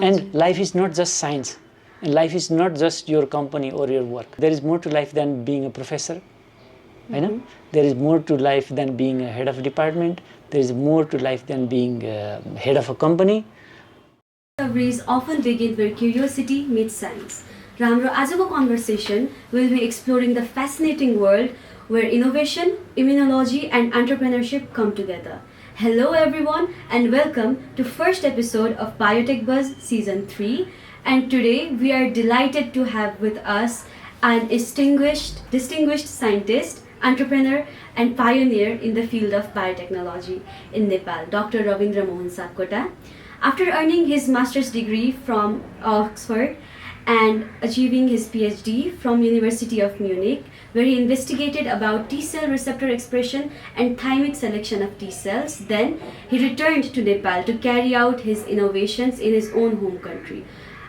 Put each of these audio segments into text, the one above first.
And life is not just science. And life is not just your company or your work. There is more to life than being a professor. There is more to life than being a head of a department. There is more to life than being head of a company. Discoveries often begin where curiosity meets science. Ramro, आजको conversation will be exploring the fascinating world where innovation, immunology and entrepreneurship come together. Hello everyone and welcome to first episode of Biotech Buzz Season 3, and today we are delighted to have with us an distinguished scientist, entrepreneur and pioneer in the field of biotechnology in Nepal, Dr. Ravindra Mohan Sapkota. After earning his master's degree from Oxford and achieving his PhD from University of Munich, where he investigated about T-cell receptor expression and thymic selection of T-cells, then he returned to Nepal to carry out his innovations in his own home country.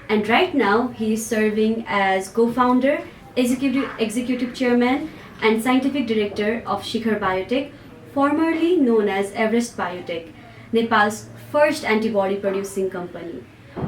And right now, he is serving as co-founder, executive chairman, and scientific director of Shikhar Biotech, formerly known as Everest Biotech, Nepal's first antibody producing company.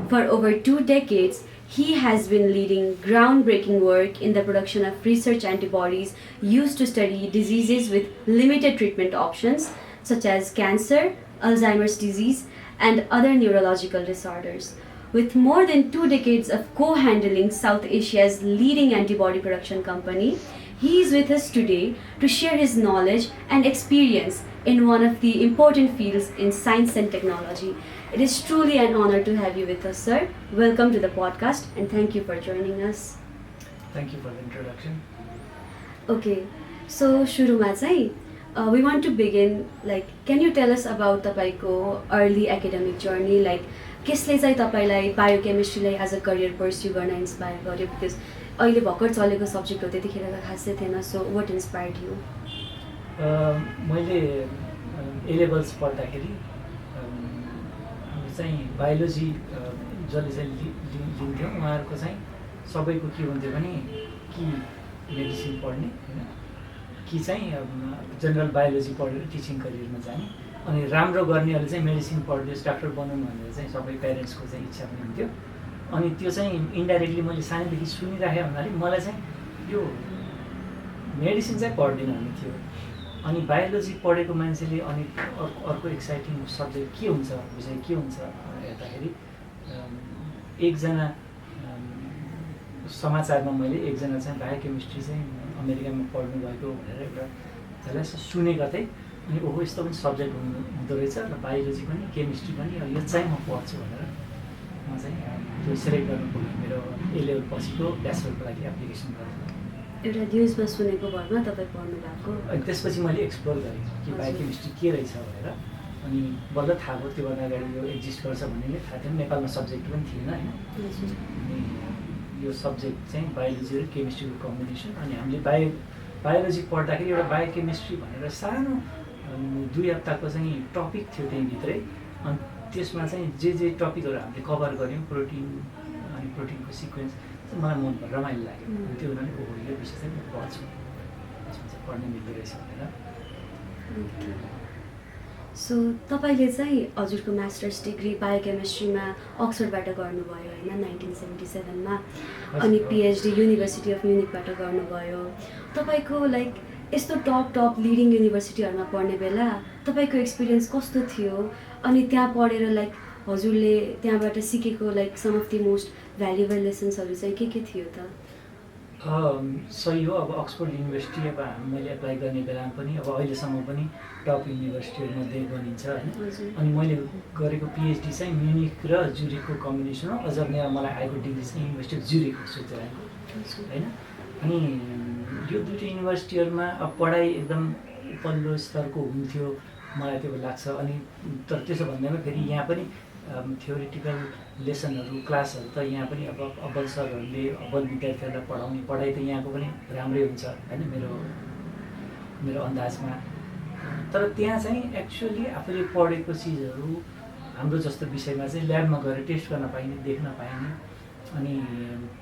For over 2 decades, he has been leading groundbreaking work in the production of research antibodies used to study diseases with limited treatment options such as cancer, Alzheimer's disease, and other neurological disorders. With more than 2 decades of co-handling South Asia's leading antibody production company, he is with us today to share his knowledge and experience in one of the important fields in science and technology. It is truly an honor to have you with us, sir. Welcome to the podcast and thank you for joining us. Thank you for the introduction. Okay, so सुरुमा चाहिँ we want to begin, like, can you tell us about तपाईँको early academic journey, like कसले चाहिँ तपाईँलाई बायोकेमिस्ट्रीलाई as a career pursue गर्न inspire गर्यो? Because अहिले भर्खर चलेको सब्जेक्ट हो, त्यतिखेर त खासै थिएन. So what inspired you? मैले ए लेभल्स पढ्दाखेरि चाहिँ बायोलोजी जसले चाहिँ लिन्थ्यो उहाँहरूको चाहिँ सबैको के हुन्थ्यो भने कि मेडिसिन पढ्ने होइन, कि चाहिँ जेनरल बायोलोजी पढेर टिचिङ करियरमा जाने, अनि राम्रो गर्नेहरूले चाहिँ मेडिसिन पढ्दैछ डाक्टर बनाउनु भनेर चाहिँ सबै प्यारेन्ट्सको चाहिँ इच्छा पनि हुन्थ्यो. अनि त्यो चाहिँ इन्डाइरेक्टली मैले सानैदेखि सुनिराखेँ हुनाले मलाई चाहिँ यो मेडिसिन चाहिँ पढ्दिनँ भन्ने थियो. अनि बायोलोजी पढेको मान्छेले अनि अर्को एक्साइटिङ सब्जेक्ट के हुन्छ, विषय के हुन्छ हेर्दाखेरि एकजना समाचारमा मैले एकजना चाहिँ बायोकेमिस्ट्री चाहिँ अमेरिकामा पढ्नु भएको भनेर एउटा त्यसलाई सुनेको थिएँ. अनि ओहो यस्तो पनि सब्जेक्ट हुँदो रहेछ र बायोलोजी पनि केमिस्ट्री पनि यो चाहिँ म पढ्छु भनेर म चाहिँ त्यो सेलेक्ट गर्नु पुग्यो. मेरो ए लेभल पछिको ब्याचलरको लागि एप्लिकेसन गरेँ. एउटा न्युजमा सुनेको भरमा तपाईँ पढ्नु भएको. अनि त्यसपछि मैले एक्सप्लोर गरेँ कि बायोकेमिस्ट्री के रहेछ भनेर. अनि बल्ल थाहा भयो, त्योभन्दा अगाडि यो एक्जिस्ट गर्छ भन्ने नै थाहा थिएन. नेपालमा सब्जेक्ट पनि थिएन होइन. अनि यो सब्जेक्ट चाहिँ बायोलोजी र केमिस्ट्रीको कम्बिनेसन. अनि हामीले बायोलोजी पढ्दाखेरि एउटा बायोकेमिस्ट्री भनेर सानो 2 हप्ताको चाहिँ टपिक थियो त्यहीँभित्रै. अनि त्यसमा चाहिँ जे टपिकहरू हामीले कभर गऱ्यौँ, प्रोटिन अनि प्रोटिनको सिक्वेन्स चाहिँ मलाई मन पर्यो, रमाइलो लाग्यो. अनि त्यो हुनाले ओहो यो विषय चाहिँ म पढ्छु, यसमा चाहिँ पढ्न मिल्दो रहेछ भनेर. सो तपाईँले चाहिँ हजुरको मास्टर्स डिग्री बायोकेमिस्ट्रीमा अक्सफोर्डबाट गर्नुभयो होइन 1977मा, अनि पिएचडी युनिभर्सिटी अफ म्युनिकबाट गर्नुभयो. तपाईँको लाइक यस्तो टप लिडिङ युनिभर्सिटीहरूमा पढ्ने बेला तपाईँको एक्सपिरियन्स कस्तो थियो? अनि त्यहाँ पढेर लाइक हजुरले त्यहाँबाट सिकेको like some of the most valuable लेसन्सहरू चाहिँ के थियो त? सही हो. अब अक्सफोर्ड युनिभर्सिटी अब मैले एप्लाई गर्ने बेलामा पनि अब अहिलेसम्म पनि टप युनिभर्सिटीहरूमध्ये गनिन्छ होइन. अनि मैले गरेको पिएचडी चाहिँ म्युनिक र ज्युरिकको कम्बिनेसन हो. अझ मलाई आएको डिग्री चाहिँ युनिभर्सिटी अफ ज्युरिक हो, स्विजरल्यान्ड होइन. अनि यो दुईवटा युनिभर्सिटीहरूमा अब पढाइ एकदम उपल्लो स्तरको हुन्थ्यो मलाई त्यो लाग्छ. अनि तर त्यसो भन्दैमा फेरि यहाँ पनि थ्योरिटिकल लेसनहरू क्लासहरू त यहाँ पनि अब अब्बल सरहरूले अब्बल विद्यार्थीहरूलाई पढाउने पढाइ त यहाँको पनि राम्रै हुन्छ होइन मेरो अन्दाजमा. तर त्यहाँ चाहिँ एक्चुअली आफूले पढेको चिजहरू हाम्रो जस्तो विषयमा चाहिँ ल्याबमा गएर टेस्ट गर्न पाइने, देख्न पाइने. अनि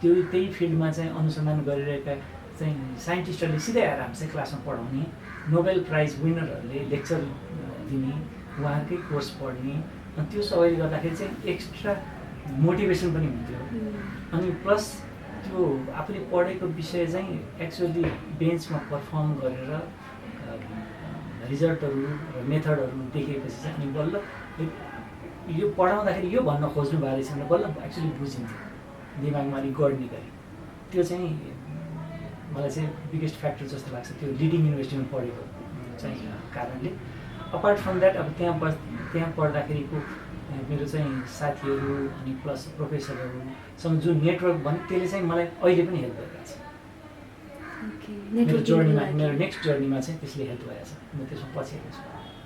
त्यही फिल्डमा चाहिँ अनुसन्धान गरिरहेका चाहिँ साइन्टिस्टहरूले सिधै आएर हामी चाहिँ क्लासमा पढाउने, नोबेल प्राइज विनरहरूले लेक्चर दिने, उहाँहरूकै कोर्स पढ्ने. अनि त्यो सबैले गर्दाखेरि चाहिँ एक्स्ट्रा मोटिभेसन पनि हुन्थ्यो। अनि प्लस त्यो आफूले पढेको विषय चाहिँ एक्चुअली बेन्चमा पर्फर्म गरेर रिजल्टहरू र मेथडहरू देखेपछि चाहिँ अनि बल्ल यो पढाउँदाखेरि यो भन्न खोज्नु भएको रहेछ भने बल्ल एक्चुअली बुझिन्थ्यो दिमागमा अलिक गढ्ने गरी। त्यो चाहिँ मलाई चाहिँ बिगेस्ट फ्याक्टर जस्तो लाग्छ त्यो लिडिङ युनिभर्सिटीमा पढेको चाहिँ कारणले। अपार्ट फ्रम द्याट अब त्यहाँ पढ्दाखेरिको मेरो चाहिँ साथीहरू अनि प्लस प्रोफेसरहरूसँग जुन नेटवर्क भन्यो त्यसले चाहिँ मलाई अहिले पनि हेल्प गरिरहेको छ। मेरो जर्नीमा मेरो नेक्स्ट जर्नीमा चाहिँ त्यसले हेल्प गरेको छ। म त्यसमा पछि आउँछु।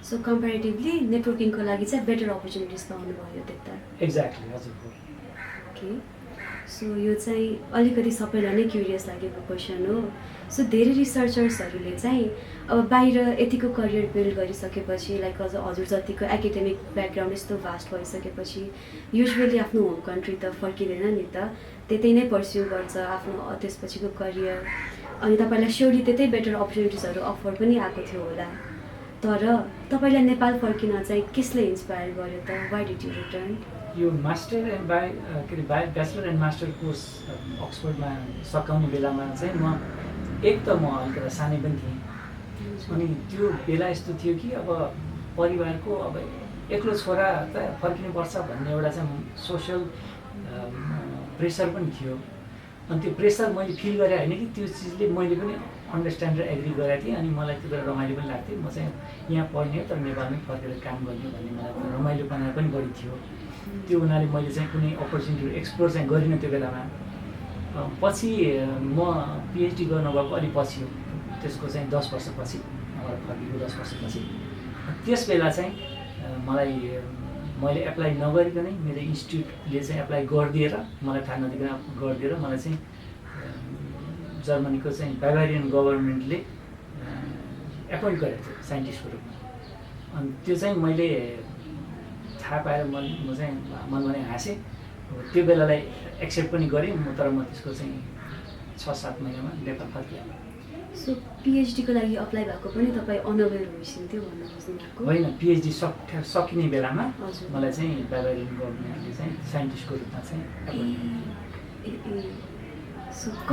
सो कम्पेरिटिभली नेटवर्किङको लागि चाहिँ बेटर अपर्च्युनिटिज पाउनु भयो त्यता। एक्ज्याक्टली हजुर। ओके, सो यो चाहिँ अलिकति सबैलाई नै क्युरियस लागेको क्वेसन हो। सो धेरै रिसर्चर्सहरूले चाहिँ अब बाहिर यतिको करियर बिल्ड गरिसकेपछि लाइक अझ हजुर जतिको एकाडेमिक ब्याकग्राउन्ड यस्तो भास्ट भइसकेपछि युजुअली आफ्नो होम कन्ट्री त फर्किँदैन नि त, त्यतै नै पर्स्यु गर्छ आफ्नो त्यसपछिको करियर। अनि तपाईँलाई स्योरली त्यतै बेटर अपर्च्युनिटिजहरू अफर पनि आएको थियो होला, तर तपाईँलाई नेपाल फर्किन चाहिँ कसले इन्सपायर गर्यो त? Why did you return? यो master and bachelor and master course अक्सफोर्डमा सकाउने बेलामा चाहिँ म अलिकति सानै पनि थिएँ। अनि त्यो बेला यस्तो थियो कि अब परिवारको अब एक्लो छोरा त फर्किनुपर्छ भन्ने एउटा चाहिँ सोसियल प्रेसर पनि थियो। अनि त्यो प्रेसर मैले फिल गरेँ होइन कि त्यो चिजले मैले पनि अन्डरस्ट्यान्ड र एग्री गरेको थिएँ। अनि मलाई त्यो रमाइलो पनि लाग्थ्यो। म चाहिँ यहाँ पढ्ने तर नेपालमै फर्केर काम गर्ने भन्ने मलाई रमाइलोपना पनि बढी थियो। त्यो हुनाले मैले चाहिँ कुनै अपर्च्युनिटीहरू एक्सप्लोर चाहिँ गरिनँ त्यो बेलामा। पछि म पिएचडी गर्न गएको अलिक पछि हो, त्यसको चाहिँ 10 वर्षपछि मलाई फर्केको 10 वर्षपछि। त्यस बेला चाहिँ मैले एप्लाई नगरिकनै मेरो इन्स्टिट्युटले चाहिँ एप्लाई गरिदिएर मलाई थाहा नदिकन गरिदिएर मलाई चाहिँ जर्मनीको चाहिँ बाइभारियन गभर्मेन्टले एपोइन्ट गरेको थियो साइन्टिस्टको रूपमा। अनि त्यो चाहिँ मैले थाहा पाएर म चाहिँ मनमा नै हाँसेँ। त्यो बेलालाई एक्सेप्ट पनि गरेँ तर म त्यसको चाहिँ 6-7 महिनामा नेपाल फर्केँ। सो पिएचडीको लागि अप्लाई भएको पनि तपाईँ अनअवेयर भइसक्यो भन्नु खोज्नु भएको होइन? पिएचडी सकिने बेलामा मलाई चाहिँ बाइभारियन गभर्मेन्टले चाहिँ साइन्टिस्टको रूपमा चाहिँ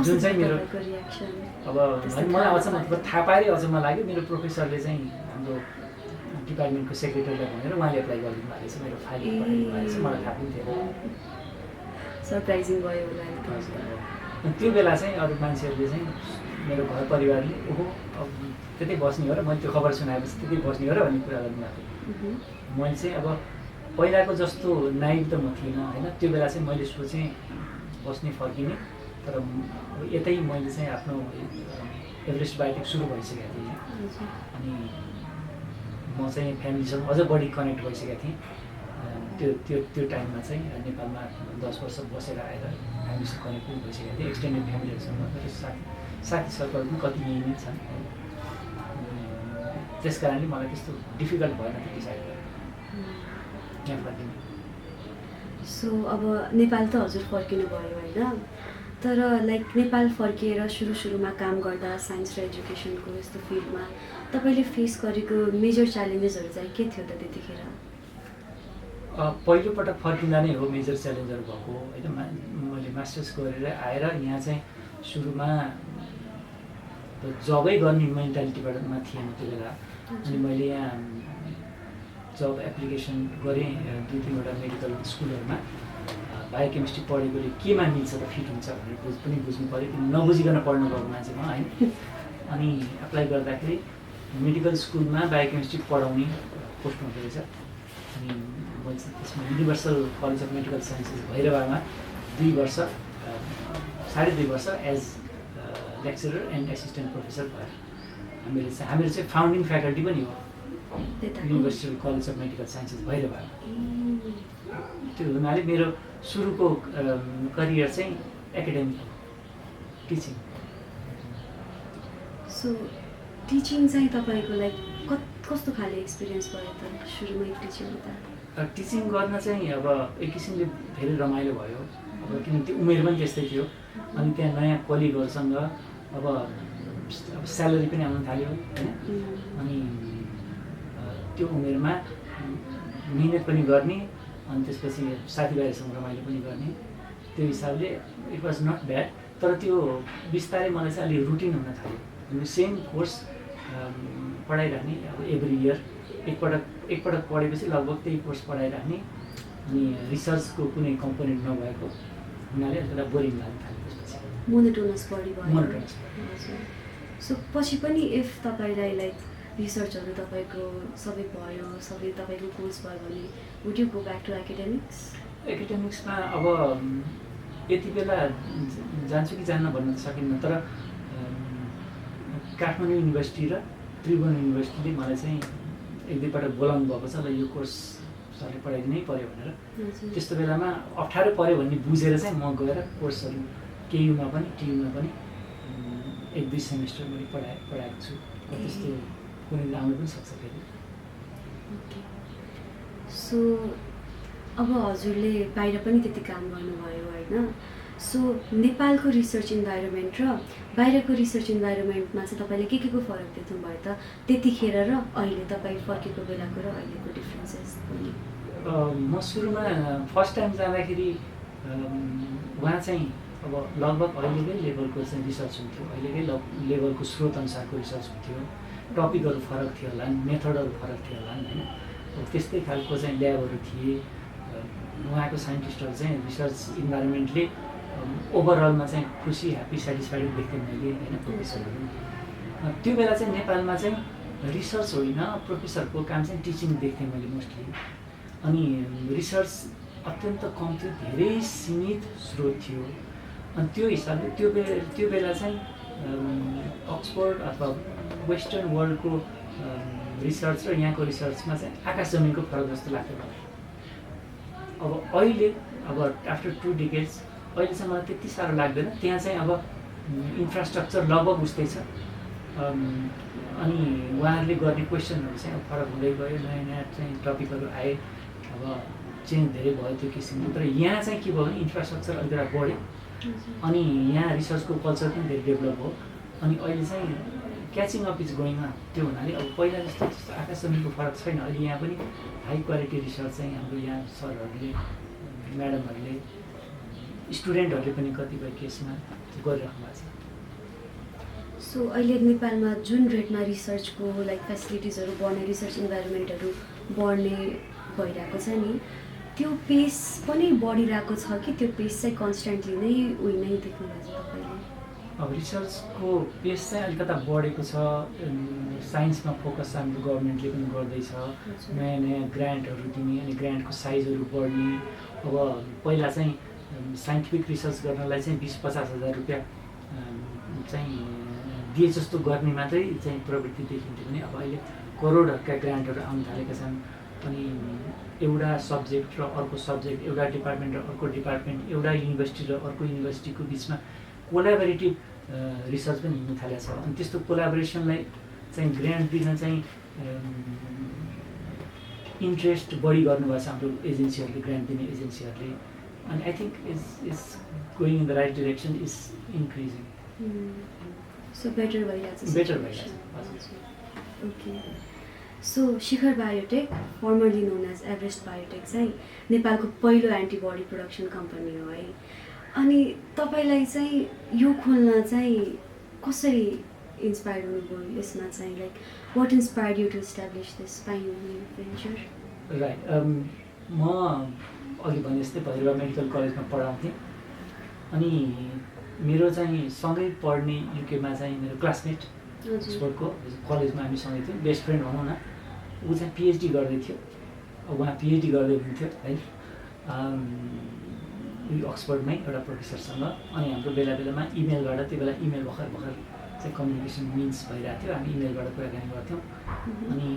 जुन चाहिँ मेरो अब मलाई अचम्म थाहा पाएरै अचम्म लाग्यो। मेरो प्रोफेसरले चाहिँ हाम्रो डिपार्टमेन्टको सेक्रेटरीलाई भनेर उहाँले एप्लाई गरिदिनु भएको रहेछ, मेरो फाइल पठाइदिनु भएको रहेछ। मलाई थाहा पनि थिएन। सरप्राइजिङ भयो होला। त्यो बेला चाहिँ अरू मान्छेहरूले चाहिँ मेरो घर परिवारले ओहो अब त्यतै बस्ने हो र, मैले त्यो खबर सुनाएपछि त्यतै बस्ने हो र भन्ने कुरा गर्नुभएको थियो। मैले चाहिँ अब पहिलाको जस्तो नाइभ त म थिइनँ होइन। त्यो बेला चाहिँ मैले सोचेँ बस्ने फर्किने, तर अब यतै मैले चाहिँ आफ्नो एभरेस्ट बायोटेक सुरु भइसकेको थिएँ। अनि म चाहिँ फ्यामिलीसँग अझ बढी कनेक्ट भइसकेको थिएँ। त्यो टाइममा चाहिँ नेपालमा 10 वर्ष बसेर आएर फ्यामिलीसँग कनेक्ट पनि भइसकेको थिएँ। एक्सटेन्डेड फ्यामिलीहरूसँग मेरो साथी सर्कल पनि कति यहीँ नै छन्। त्यस कारणले मलाई त्यस्तो डिफिकल्ट भएन त्यो डिसाइड गरेर यहाँ फर्किने। सो अब नेपाल त हजुर फर्किनु भयो होइन, तर लाइक नेपाल फर्किएर सुरुमा काम गर्दा साइन्स र एजुकेसनको यस्तो फिल्डमा तपाईँले फेस गरेको मेजर च्यालेन्जेसहरू चाहिँ के थियो त त्यतिखेर? पहिलोपटक फर्किँदा नै हो मेजर च्यालेन्जहरू भएको होइन। मैले मास्टर्स गरेर आएर यहाँ चाहिँ सुरुमा जबै गर्ने मेन्टालिटीबाटमा थिएँ म त्यो बेला। अनि मैले यहाँ जब एप्लिकेसन गरेँ 2-3वटा मेडिकल स्कुलहरूमा। बायोकेमिस्ट्री पढेकोले केमा मिल्छ त फिट हुन्छ भनेर पनि बुझ्नु पऱ्यो, किन नबुझिकन पढ्नु गएको मान्छे म होइन। अनि एप्लाई गर्दाखेरि मेडिकल स्कुलमा बायोकेमिस्ट्री पढाउने पोस्ट हुँदो रहेछ। अनि मैले त्यसमा universal college of medical sciences भैरवामा 2 वर्ष 2.5 वर्ष as lecturer and assistant professor भयो। हाम्रो चाहिँ फाउन्डिङ फ्याकल्टी पनि हो university college of medical sciences Bhairahawa. त्यो हुनाले मेरो सुरुको करियर चाहिँ एकाडेमिक टिचिङ। सो टिचिङ चाहिँ तपाईँको लाइक कस्तो खाले एक्सपिरियन्स भयो त सुरुमै टिचिङ हुँदा? टिचिङ गर्न चाहिँ अब एक किसिमले धेरै रमाइलो भयो। अब किनकि त्यो उमेर पनि त्यस्तै थियो। अनि त्यहाँ नयाँ कलिगहरूसँग अब स्यालेरी पनि आउन थाल्यो होइन। अनि त्यो उमेरमा मिहिनेत पनि गर्ने अनि त्यसपछि साथीभाइहरूसँग रमाइलो पनि गर्ने, त्यो हिसाबले इट वाज नट ब्याड। तर त्यो बिस्तारै मलाई चाहिँ अलि रुटिन हुन थाल्यो। सेम कोर्स पढाइराख्ने, अब एभ्री इयर एकपटक पढेपछि लगभग त्यही कोर्स पढाइराख्ने, अनि रिसर्चको कुनै कम्पोनेन्ट नभएको हुनाले अलिकति बोरिङ लाग्न थाल्यो। त्यसपछि मोनोटोनस बढी भयो। मोनोटोनस। सो पछि पनि इफ तपाईँलाई लाइक रिसर्चहरू तपाईँको सबै भयो, सबै तपाईँको कोर्स भयो भने would you go back to academics? एकाडेमिक्समा अब यति बेला जान्छु कि जान्न भन्न त सकिन्न, तर काठमाडौँ युनिभर्सिटी र त्रिभुवन युनिभर्सिटीले मलाई चाहिँ एक दुईपटक बोलाउनु भएको छ, ल यो कोर्स सरले पढाइदिनै पऱ्यो भनेर। त्यस्तो बेलामा अप्ठ्यारो पऱ्यो भन्ने बुझेर चाहिँ म गएर कोर्सहरू केयुमा पनि टियुमा पनि एक दुई सेमिस्टर मैले पढाएको छु। त्यस्तो कुनै आउनु पनि सक्छ फेरि। ओके, सो अब हजुरले बाहिर पनि त्यति काम गर्नुभयो होइन, सो नेपालको रिसर्च इन्भाइरोमेन्ट र बाहिरको रिसर्च इन्भाइरोमेन्टमा चाहिँ तपाईँले के को फरक देख्नुभयो त त्यतिखेर र अहिले तपाईँ फर्केको बेलाको र अहिलेको डिफ्रेन्सेस पनि? म सुरुमा फर्स्ट टाइम जाँदाखेरि उहाँ चाहिँ अब लगभग अहिलेकै लेभलको चाहिँ रिसर्च हुन्थ्यो, अहिलेकै लेभलको स्रोत अनुसारको रिसर्च हुन्थ्यो, टपिकहरू फरक थियो होला, मेथडहरू फरक थियो होला होइन। अब त्यस्तै खालको चाहिँ ल्याबहरू थिए। उहाँको साइन्टिस्टहरू चाहिँ रिसर्च इन्भाइरोमेन्टले ओभरअलमा चाहिँ खुसी, ह्याप्पी, सेटिस्फाइड देख्थेँ मैले होइन, प्रोफेसरहरू। त्यो बेला चाहिँ नेपालमा चाहिँ रिसर्च होइन, प्रोफेसरको काम चाहिँ टिचिङ देख्थेँ मैले मोस्टली। अनि रिसर्च अत्यन्त कम थियो, धेरै सीमित स्रोत थियो। अनि त्यो हिसाबले त्यो बेला चाहिँ अक्सफोर्ड अथवा वेस्टर्न वर्ल्डको रिसर्च र यहाँको रिसर्चमा चाहिँ आकाश जमिनको फरक जस्तो लाग्थ्यो मलाई। अब अहिले अब आफ्टर 2 डिकेड्स अहिले चाहिँ मलाई त्यति साह्रो लाग्दैन। त्यहाँ चाहिँ अब इन्फ्रास्ट्रक्चर लगभग उस्तै छ, अनि उहाँहरूले गर्ने क्वेसनहरू चाहिँ अब फरक हुँदै गयो, नयाँ नयाँ चाहिँ टपिकहरू आए, अब चेन्ज धेरै भयो त्यो किसिमको। तर यहाँ चाहिँ के भयो भने इन्फ्रास्ट्रक्चर अलिकति बढ्यो, अनि यहाँ रिसर्चको कल्चर पनि धेरै डेभलप हो। अनि अहिले चाहिँ catching up is going on. त्यो हुनाले अब पहिला जस्तो आकाश जमिनको फरक छैन। अहिले यहाँ पनि हाई क्वालिटी रिसर्च चाहिँ हाम्रो यहाँ सरहरूले, म्याडमहरूले, स्टुडेन्टहरूले पनि कतिपय केसमा गरिराख्नु भएको छ। सो अहिले नेपालमा जुन रेटमा रिसर्चको लाइक फेसिलिटिजहरू बढ्ने, रिसर्च इन्भाइरोमेन्टहरू बढ्ने भइरहेको छ नि, त्यो पेस पनि बढिरहेको छ कि त्यो पेस चाहिँ कन्सटेन्टली नै उही नै देख्नुभएको छ तपाईँले? अब रिसर्चको पेस चाहिँ अलिकता बढेको छ। साइन्समा फोकस हाम्रो गभर्मेन्टले पनि गर्दैछ, नयाँ नयाँ ग्रान्टहरू दिने, अनि ग्रान्टको साइजहरू बढ्ने। अब पहिला चाहिँ साइन्टिफिक रिसर्च गर्नलाई चाहिँ 20-50 हजार रुपियाँ चाहिँ दिए जस्तो गर्ने मात्रै चाहिँ प्रवृत्ति देखिन्थ्यो भने अब अहिले करोडहरूका ग्रान्टहरू आउन थालेका छन्। अनि एउटा सब्जेक्ट र अर्को सब्जेक्ट, एउटा डिपार्टमेन्ट र अर्को डिपार्टमेन्ट, एउटा युनिभर्सिटी र अर्को युनिभर्सिटीको बिचमा कोलाबोरेटिभ रिसर्च पनि हुन थालेको छ। अनि त्यस्तो कोलाबोरेसनलाई चाहिँ ग्रान्ट दिन चाहिँ इन्ट्रेस्ट बढी गर्नुभएको छ हाम्रो एजेन्सीहरूले, ग्रान्ट दिने एजेन्सीहरूले। अनि I think is going in the right direction, is increasing. So better भइरहेको छ। बेटर भइरहेको छ। ओके, सो शिखर बायोटेक, फर्मरली नोन एज एभरेस्ट बायोटेक चाहिँ नेपालको पहिलो एन्टिबडी प्रोडक्सन कम्पनी हो है। अनि तपाईँलाई चाहिँ यो खोल्न चाहिँ कसरी इन्सपायर हुनुभयो यसमा चाहिँ, like what inspired you to establish this pioneer venture? Right, म अघि भने जस्तै भैरवा मेडिकल कलेजमा पढाउँथेँ। अनि मेरो चाहिँ सँगै पढ्ने युकेमा चाहिँ मेरो क्लासमेट स्पोर्टको कलेजमा हामी सँगै थियौँ, बेस्ट फ्रेन्ड भनौँ न। ऊ चाहिँ पिएचडी गर्दै थियो, उहाँ पिएचडी गर्दै हुनुहुन्थ्यो है अक्सफोर्डमै एउटा प्रोफेसरसँग। अनि हाम्रो बेला बेलामा इमेलबाट, त्यो बेला इमेल भर्खर चाहिँ कम्युनिकेसन मिन्स भइरहेको थियो, हामी इमेलबाट कुराकानी गर्थ्यौँ। अनि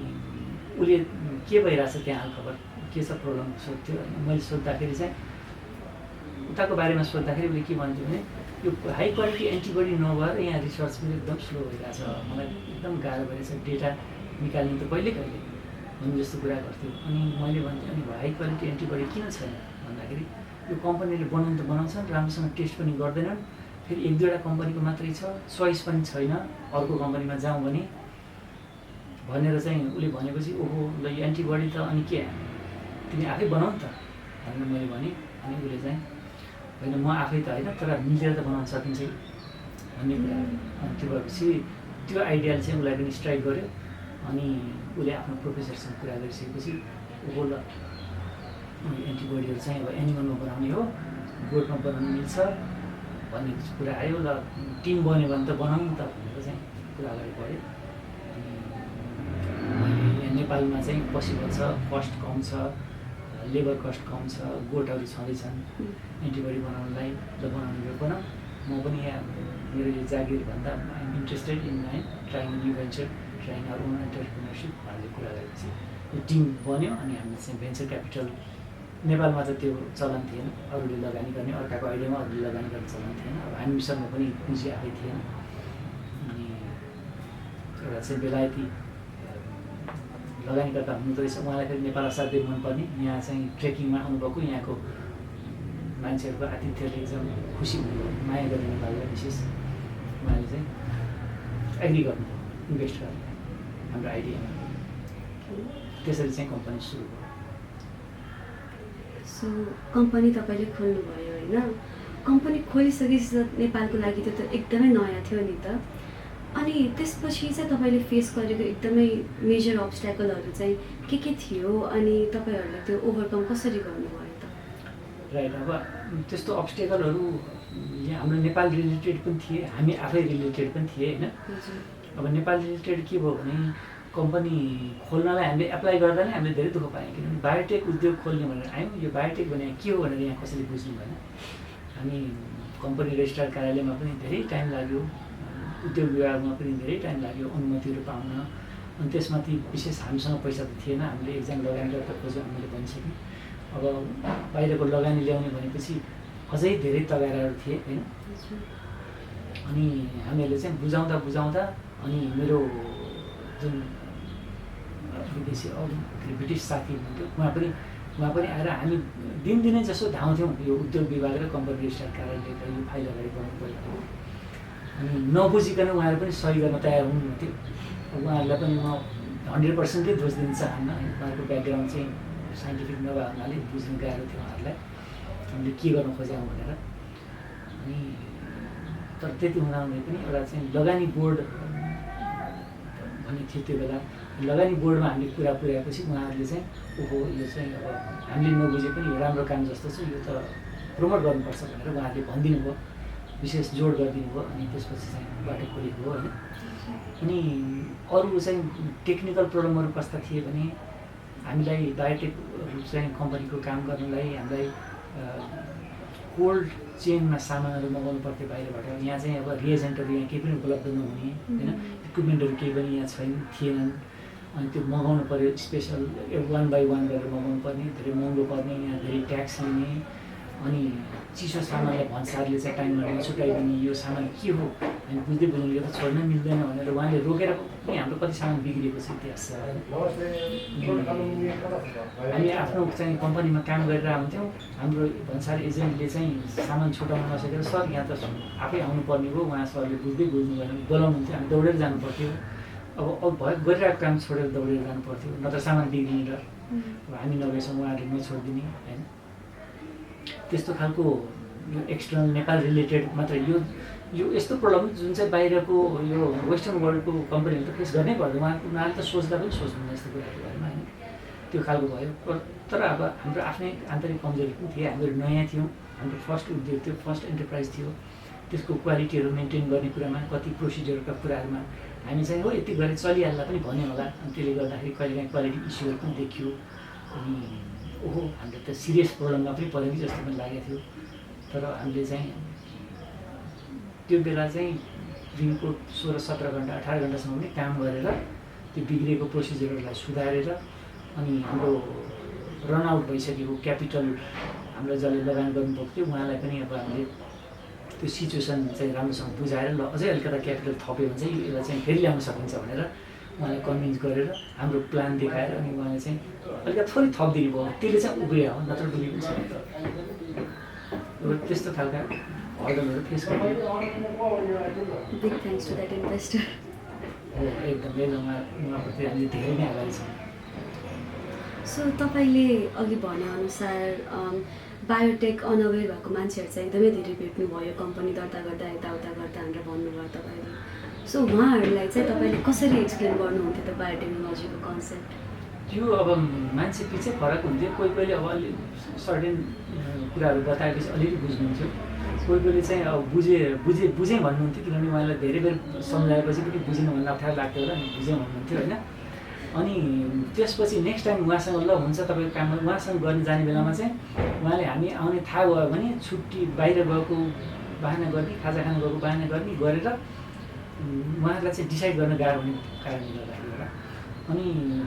उसले के भइरहेछ त्यहाँ हालखबर, के छ प्रोब्लम सोध्थ्यो। मैले सोद्धाखेरि चाहिँ उताको बारेमा सोद्धाखेरि उसले के भन्थ्यो भने यो हाई क्वालिटी एन्टिबडी नभएर यहाँ रिसर्च पनि एकदम स्लो भइरहेछ, मलाई एकदम गाह्रो भइरहेछ, डेटा निकाल्नु त कहिले भन्ने जस्तो कुरा गर्थ्यो। अनि मैले भन्थेँ अनि हाई क्वालिटी एन्टिबडी किन छैन भन्दाखेरि यो कम्पनीले बनाउनु त बनाउँछन्, राम्रोसँग टेस्ट पनि गर्दैनन्, फेरि 1-2वटा कम्पनीको मात्रै छ, चोइस पनि छैन, अर्को कम्पनीमा जाउँ भने भनेर चाहिँ उसले भनेपछि ओहो ल यो एन्टिबडी त अनि के तिमी आफै बनाऊ नि त भनेर मैले भनेँ। अनि उसले चाहिँ होइन म आफै त होइन तर मिलेर त बनाउन सकिन्छ भन्ने कुरा। अनि त्यो भएपछि त्यो आइडियाले चाहिँ उसलाई पनि स्ट्राइक गर्यो। अनि उसले आफ्नो प्रोफेसरसँग कुरा गरिसकेपछि ऊ ल एन्टिबडीहरू चाहिँ अब एनिमलमा बनाउने हो, गोठमा बनाउनु मिल्छ भन्ने कुरा आयो। ल टिम बन्यो भने त बनाउँ त भनेर चाहिँ कुरा अगाडि बढ्यो। अनि यहाँ नेपालमा चाहिँ पोसिबल छ, कस्ट कम छ, लेबर कस्ट कम छ, गोठहरू छँदैछन् एन्टिबडी बनाउनलाई। ल बनाउने हो बनाऊ। म पनि यहाँ मेरो यो जागिर भन्दा I am interested in trying new venture, trying our own entrepreneurship भनेर कुरा गरेपछि यो टिम बन्यो। अनि हामीले चाहिँ भेन्चर क्यापिटल, नेपालमा त त्यो चलन थिएन, अरूले लगानी गर्ने, अर्काको आइडियामा अरूले लगानी गर्ने चलन थिएन। अब हामीसँग पनि पुँजी आफै थिएन। अनि एउटा चाहिँ बेलायती लगानीकर्ता हुनुहुँदो रहेछ, उहाँलाई फेरि नेपाल असाध्यै मनपर्ने, यहाँ चाहिँ ट्रेकिङमा आउनुभएको, यहाँको मान्छेहरूको आतिथ्यले एकदम खुसी हुनुभयो, माया गर्ने नेपाललाई विशेष। उहाँले चाहिँ एग्री गर्नुभयो, इन्भेस्ट गर्नु हाम्रो आइडियामा। त्यसरी चाहिँ कम्पनी सुरु भयो। सो कम्पनी तपाईँले खोल्नुभयो होइन? कम्पनी खोलिसकेपछि त नेपालको लागि त्यो त एकदमै नयाँ थियो नि त। अनि त्यसपछि चाहिँ तपाईँले फेस गरेको एकदमै मेजर अब्स्ट्याकलहरू चाहिँ के थियो अनि तपाईँहरूलाई त्यो ओभरकम कसरी गर्नुभयो त? राइट। अब त्यस्तो अब्स्टेकलहरू यहाँ हाम्रो नेपाल रिलेटेड पनि थिए, हामी आफै रिलेटेड पनि थिए होइन। अब नेपाल रिलेटेड के भयो भने कम्पनी खोल्नलाई हामीले एप्लाई गर्दा नै हामीले धेरै दुःख पायौँ। किनभने बायोटेक उद्योग खोल्ने भनेर आयौँ, यो बायोटेक भने के हो भनेर यहाँ कसैले बुझ्नु भएन। हामी कम्पनी रेजिस्ट्रार कार्यालयमा पनि धेरै टाइम लाग्यो, उद्योग विभागमा पनि धेरै टाइम लाग्यो अनुमतिहरू पाउन। अनि त्यसमाथि विशेष हामीसँग पैसा त थिएन, हामीले एकजना लगानीकर्ता खोज्यौँ, हामीले भनिसक्यौँ। अब बाहिरको लगानी ल्याउने भनेपछि अझै धेरै तगाराहरू थिए होइन। अनि हामीहरूले चाहिँ बुझाउँदा अनि मेरो जुन विदेशी ब्रिटिस साथी हुनुहुन्थ्यो, उहाँ पनि आएर हामी दिनदिनै जसो धाउँथ्यौँ यो उद्योग विभाग र कम्पनी रेजिस्ट्रार कार्यालयका यो फाइल अगाडि बढ्नु पऱ्यो। अनि नबुझिकन उहाँहरू पनि सही गर्न तयार हुनुहुन्थ्यो। उहाँहरूलाई पनि म 100% दोष दिन चाहन्न। उहाँहरूको ब्याकग्राउन्ड चाहिँ साइन्टिफिक नभए हुनाले बुझ्नु गाह्रो थियो उहाँहरूलाई, हामीले के गर्न खोज्यौँ भनेर। अनि तर त्यति हुँदाहुँदै पनि एउटा चाहिँ लगानी बोर्ड भन्ने थियो त्यो बेला। लगानी बोर्डमा हामीले कुरा पुर्याएपछि उहाँहरूले चाहिँ ओहो यो चाहिँ अब हामीले नबुझे पनि यो राम्रो काम जस्तो छ, यो त प्रमोट गर्नुपर्छ भनेर उहाँहरूले भनिदिनु भयो, विशेष जोड गरिदिनु भयो। अनि त्यसपछि चाहिँ बाटो खोलेको हो होइन। अनि अरू चाहिँ टेक्निकल प्रब्लमहरू कस्ता थिए भने हामीलाई बायोटेक चाहिँ कम्पनीको काम गर्नलाई हामीलाई कोल्ड चेनमा सामानहरू मगाउनु पर्थ्यो बाहिरबाट। यहाँ चाहिँ अब रिएजेन्टहरू यहाँ केही पनि उपलब्ध नहुने होइन, इक्विपमेन्टहरू केही पनि यहाँ थिएनन्। अनि त्यो मगाउनु पऱ्यो, स्पेसल 1 by 1 गरेर मगाउनु पर्ने, धेरै महँगो पर्ने, यहाँ धेरै ट्याक्स लिने। अनि चिसो सामानलाई भन्सारले चाहिँ टाइममा नछुटाइदिने, यो सामान के हो हामी बुझ्दै बुझ्नु, यो त छोड्न मिल्दैन भनेर उहाँले रोकेर पनि हाम्रो कति सामान बिग्रिएको छ इतिहास छ। हामी आफ्नो चाहिँ कम्पनीमा काम गरेर हुन्थ्यौँ, हाम्रो भन्सार एजेन्टले चाहिँ सामान छुटाउन नसकेर सर यहाँ त आफै आउनुपर्ने हो, उहाँ सरले बुझ्दै बुझ्नु भएन, बोलाउनुहुन्थ्यो, हामी दौडेर जानु पर्थ्यो। अब भयो गरिरहेको काम छोडेर दौडेर जानु पर्थ्यो, नत्र सामान बिग्रिने डर। अब हामी नगएछौँ, उहाँहरूले नछोडिदिने होइन। त्यस्तो खालको यो एक्सटर्नल नेपाल रिलेटेड मात्र यो यस्तो प्रब्लम जुन चाहिँ बाहिरको यो वेस्टर्न वर्ल्डको कम्पनीहरू त फेस गर्नै पर्दैन। उनीहरूले त सोच्दा पनि सोच्नुहुन्न यस्तो कुराको बारेमा होइन। त्यो खालको भयो। तर अब हाम्रो आफ्नै आन्तरिक कमजोरी पनि थिए, हामीहरू नयाँ थियौँ, हाम्रो फर्स्ट उद्योग थियो, फर्स्ट एन्टरप्राइज थियो। त्यसको क्वालिटीहरू मेन्टेन गर्ने कुरामा, कति प्रोसिजरका कुराहरूमा हामी चाहिँ हो यति गरेर चलिहाल्दा पनि भन्यो होला। अनि त्यसले गर्दाखेरि कहिलेकाहीँ क्वालिटी इस्युहरू पनि देखियो। अनि ओहो हामीले त सिरियस प्रब्लममा पनि पऱ्यो कि जस्तो पनि लागेको थियो। तर हामीले चाहिँ त्यो बेला चाहिँ दिनको 16-17 घन्टा 18 घन्टासम्म पनि काम गरेर त्यो बिग्रेको प्रोसिजरहरूलाई सुधारेर अनि हाम्रो रनआउट भइसकेको क्यापिटल हामीलाई जसले लगानी गर्नुभएको थियो उहाँलाई पनि अब हामीले त्यो सिचुएसन चाहिँ राम्रोसँग बुझाएर ल अझै अलिकता क्यापिटल थप्यो भने चाहिँ यसलाई चाहिँ फेरि ल्याउन सकिन्छ भनेर उहाँलाई कन्भिन्स गरेर हाम्रो प्लान देखाएर अनि उहाँले चाहिँ अलिकति थोरै थपिदिनु भयो। त्यसले चाहिँ उब्रियो हो, नत्र बुझ्नु पनि सक्दैन। त्यस्तो खालका हर्डलहरू फेस गर्नु big thanks to that investor. हो एकदम उहाँप्रति हामीले धेरै नै आभारी छौँ। सो सो तपाईँले अघि भनेअनुसार बायोटेक अनअवेर भएको मान्छेहरू चाहिँ एकदमै धेरै भेट्नुभयो, कम्पनी दर्ता गर्दा यताउता गर्दा भनेर भन्नुभयो तपाईँले। सो उहाँहरूलाई चाहिँ तपाईँले कसरी एक्सप्लेन गर्नुहुन्थ्यो त बायोटेक्नोलोजीको कन्सेप्ट? त्यो अब मान्छे पछि फरक हुन्थ्यो। कोही कोहीले अब अलि सर्टेन कुराहरू बताएपछि अलिअलि बुझ्नुहुन्थ्यो, कोही कोहीले चाहिँ अब बुझेँ भन्नुहुन्थ्यो, किनभने उहाँलाई धेरै बेर सम्झाएपछि पनि बुझिनु भन्दा अप्ठ्यारो लाग्थ्यो होला नि, बुझेँ भन्नुहुन्थ्यो होइन। अनि त्यसपछि नेक्स्ट टाइम उहाँसँग ल हुन्छ तपाईँको काम उहाँसँग गर्ने जाने बेलामा चाहिँ उहाँले हामी आउने थाहा भयो भने छुट्टी बाहिर गएको बाहना गर्ने, खाजा खान गएको बाहना गर्ने गरेर उहाँहरूलाई चाहिँ डिसाइड गर्न गाह्रो हुने कारणले गर्दाखेरि होला। अनि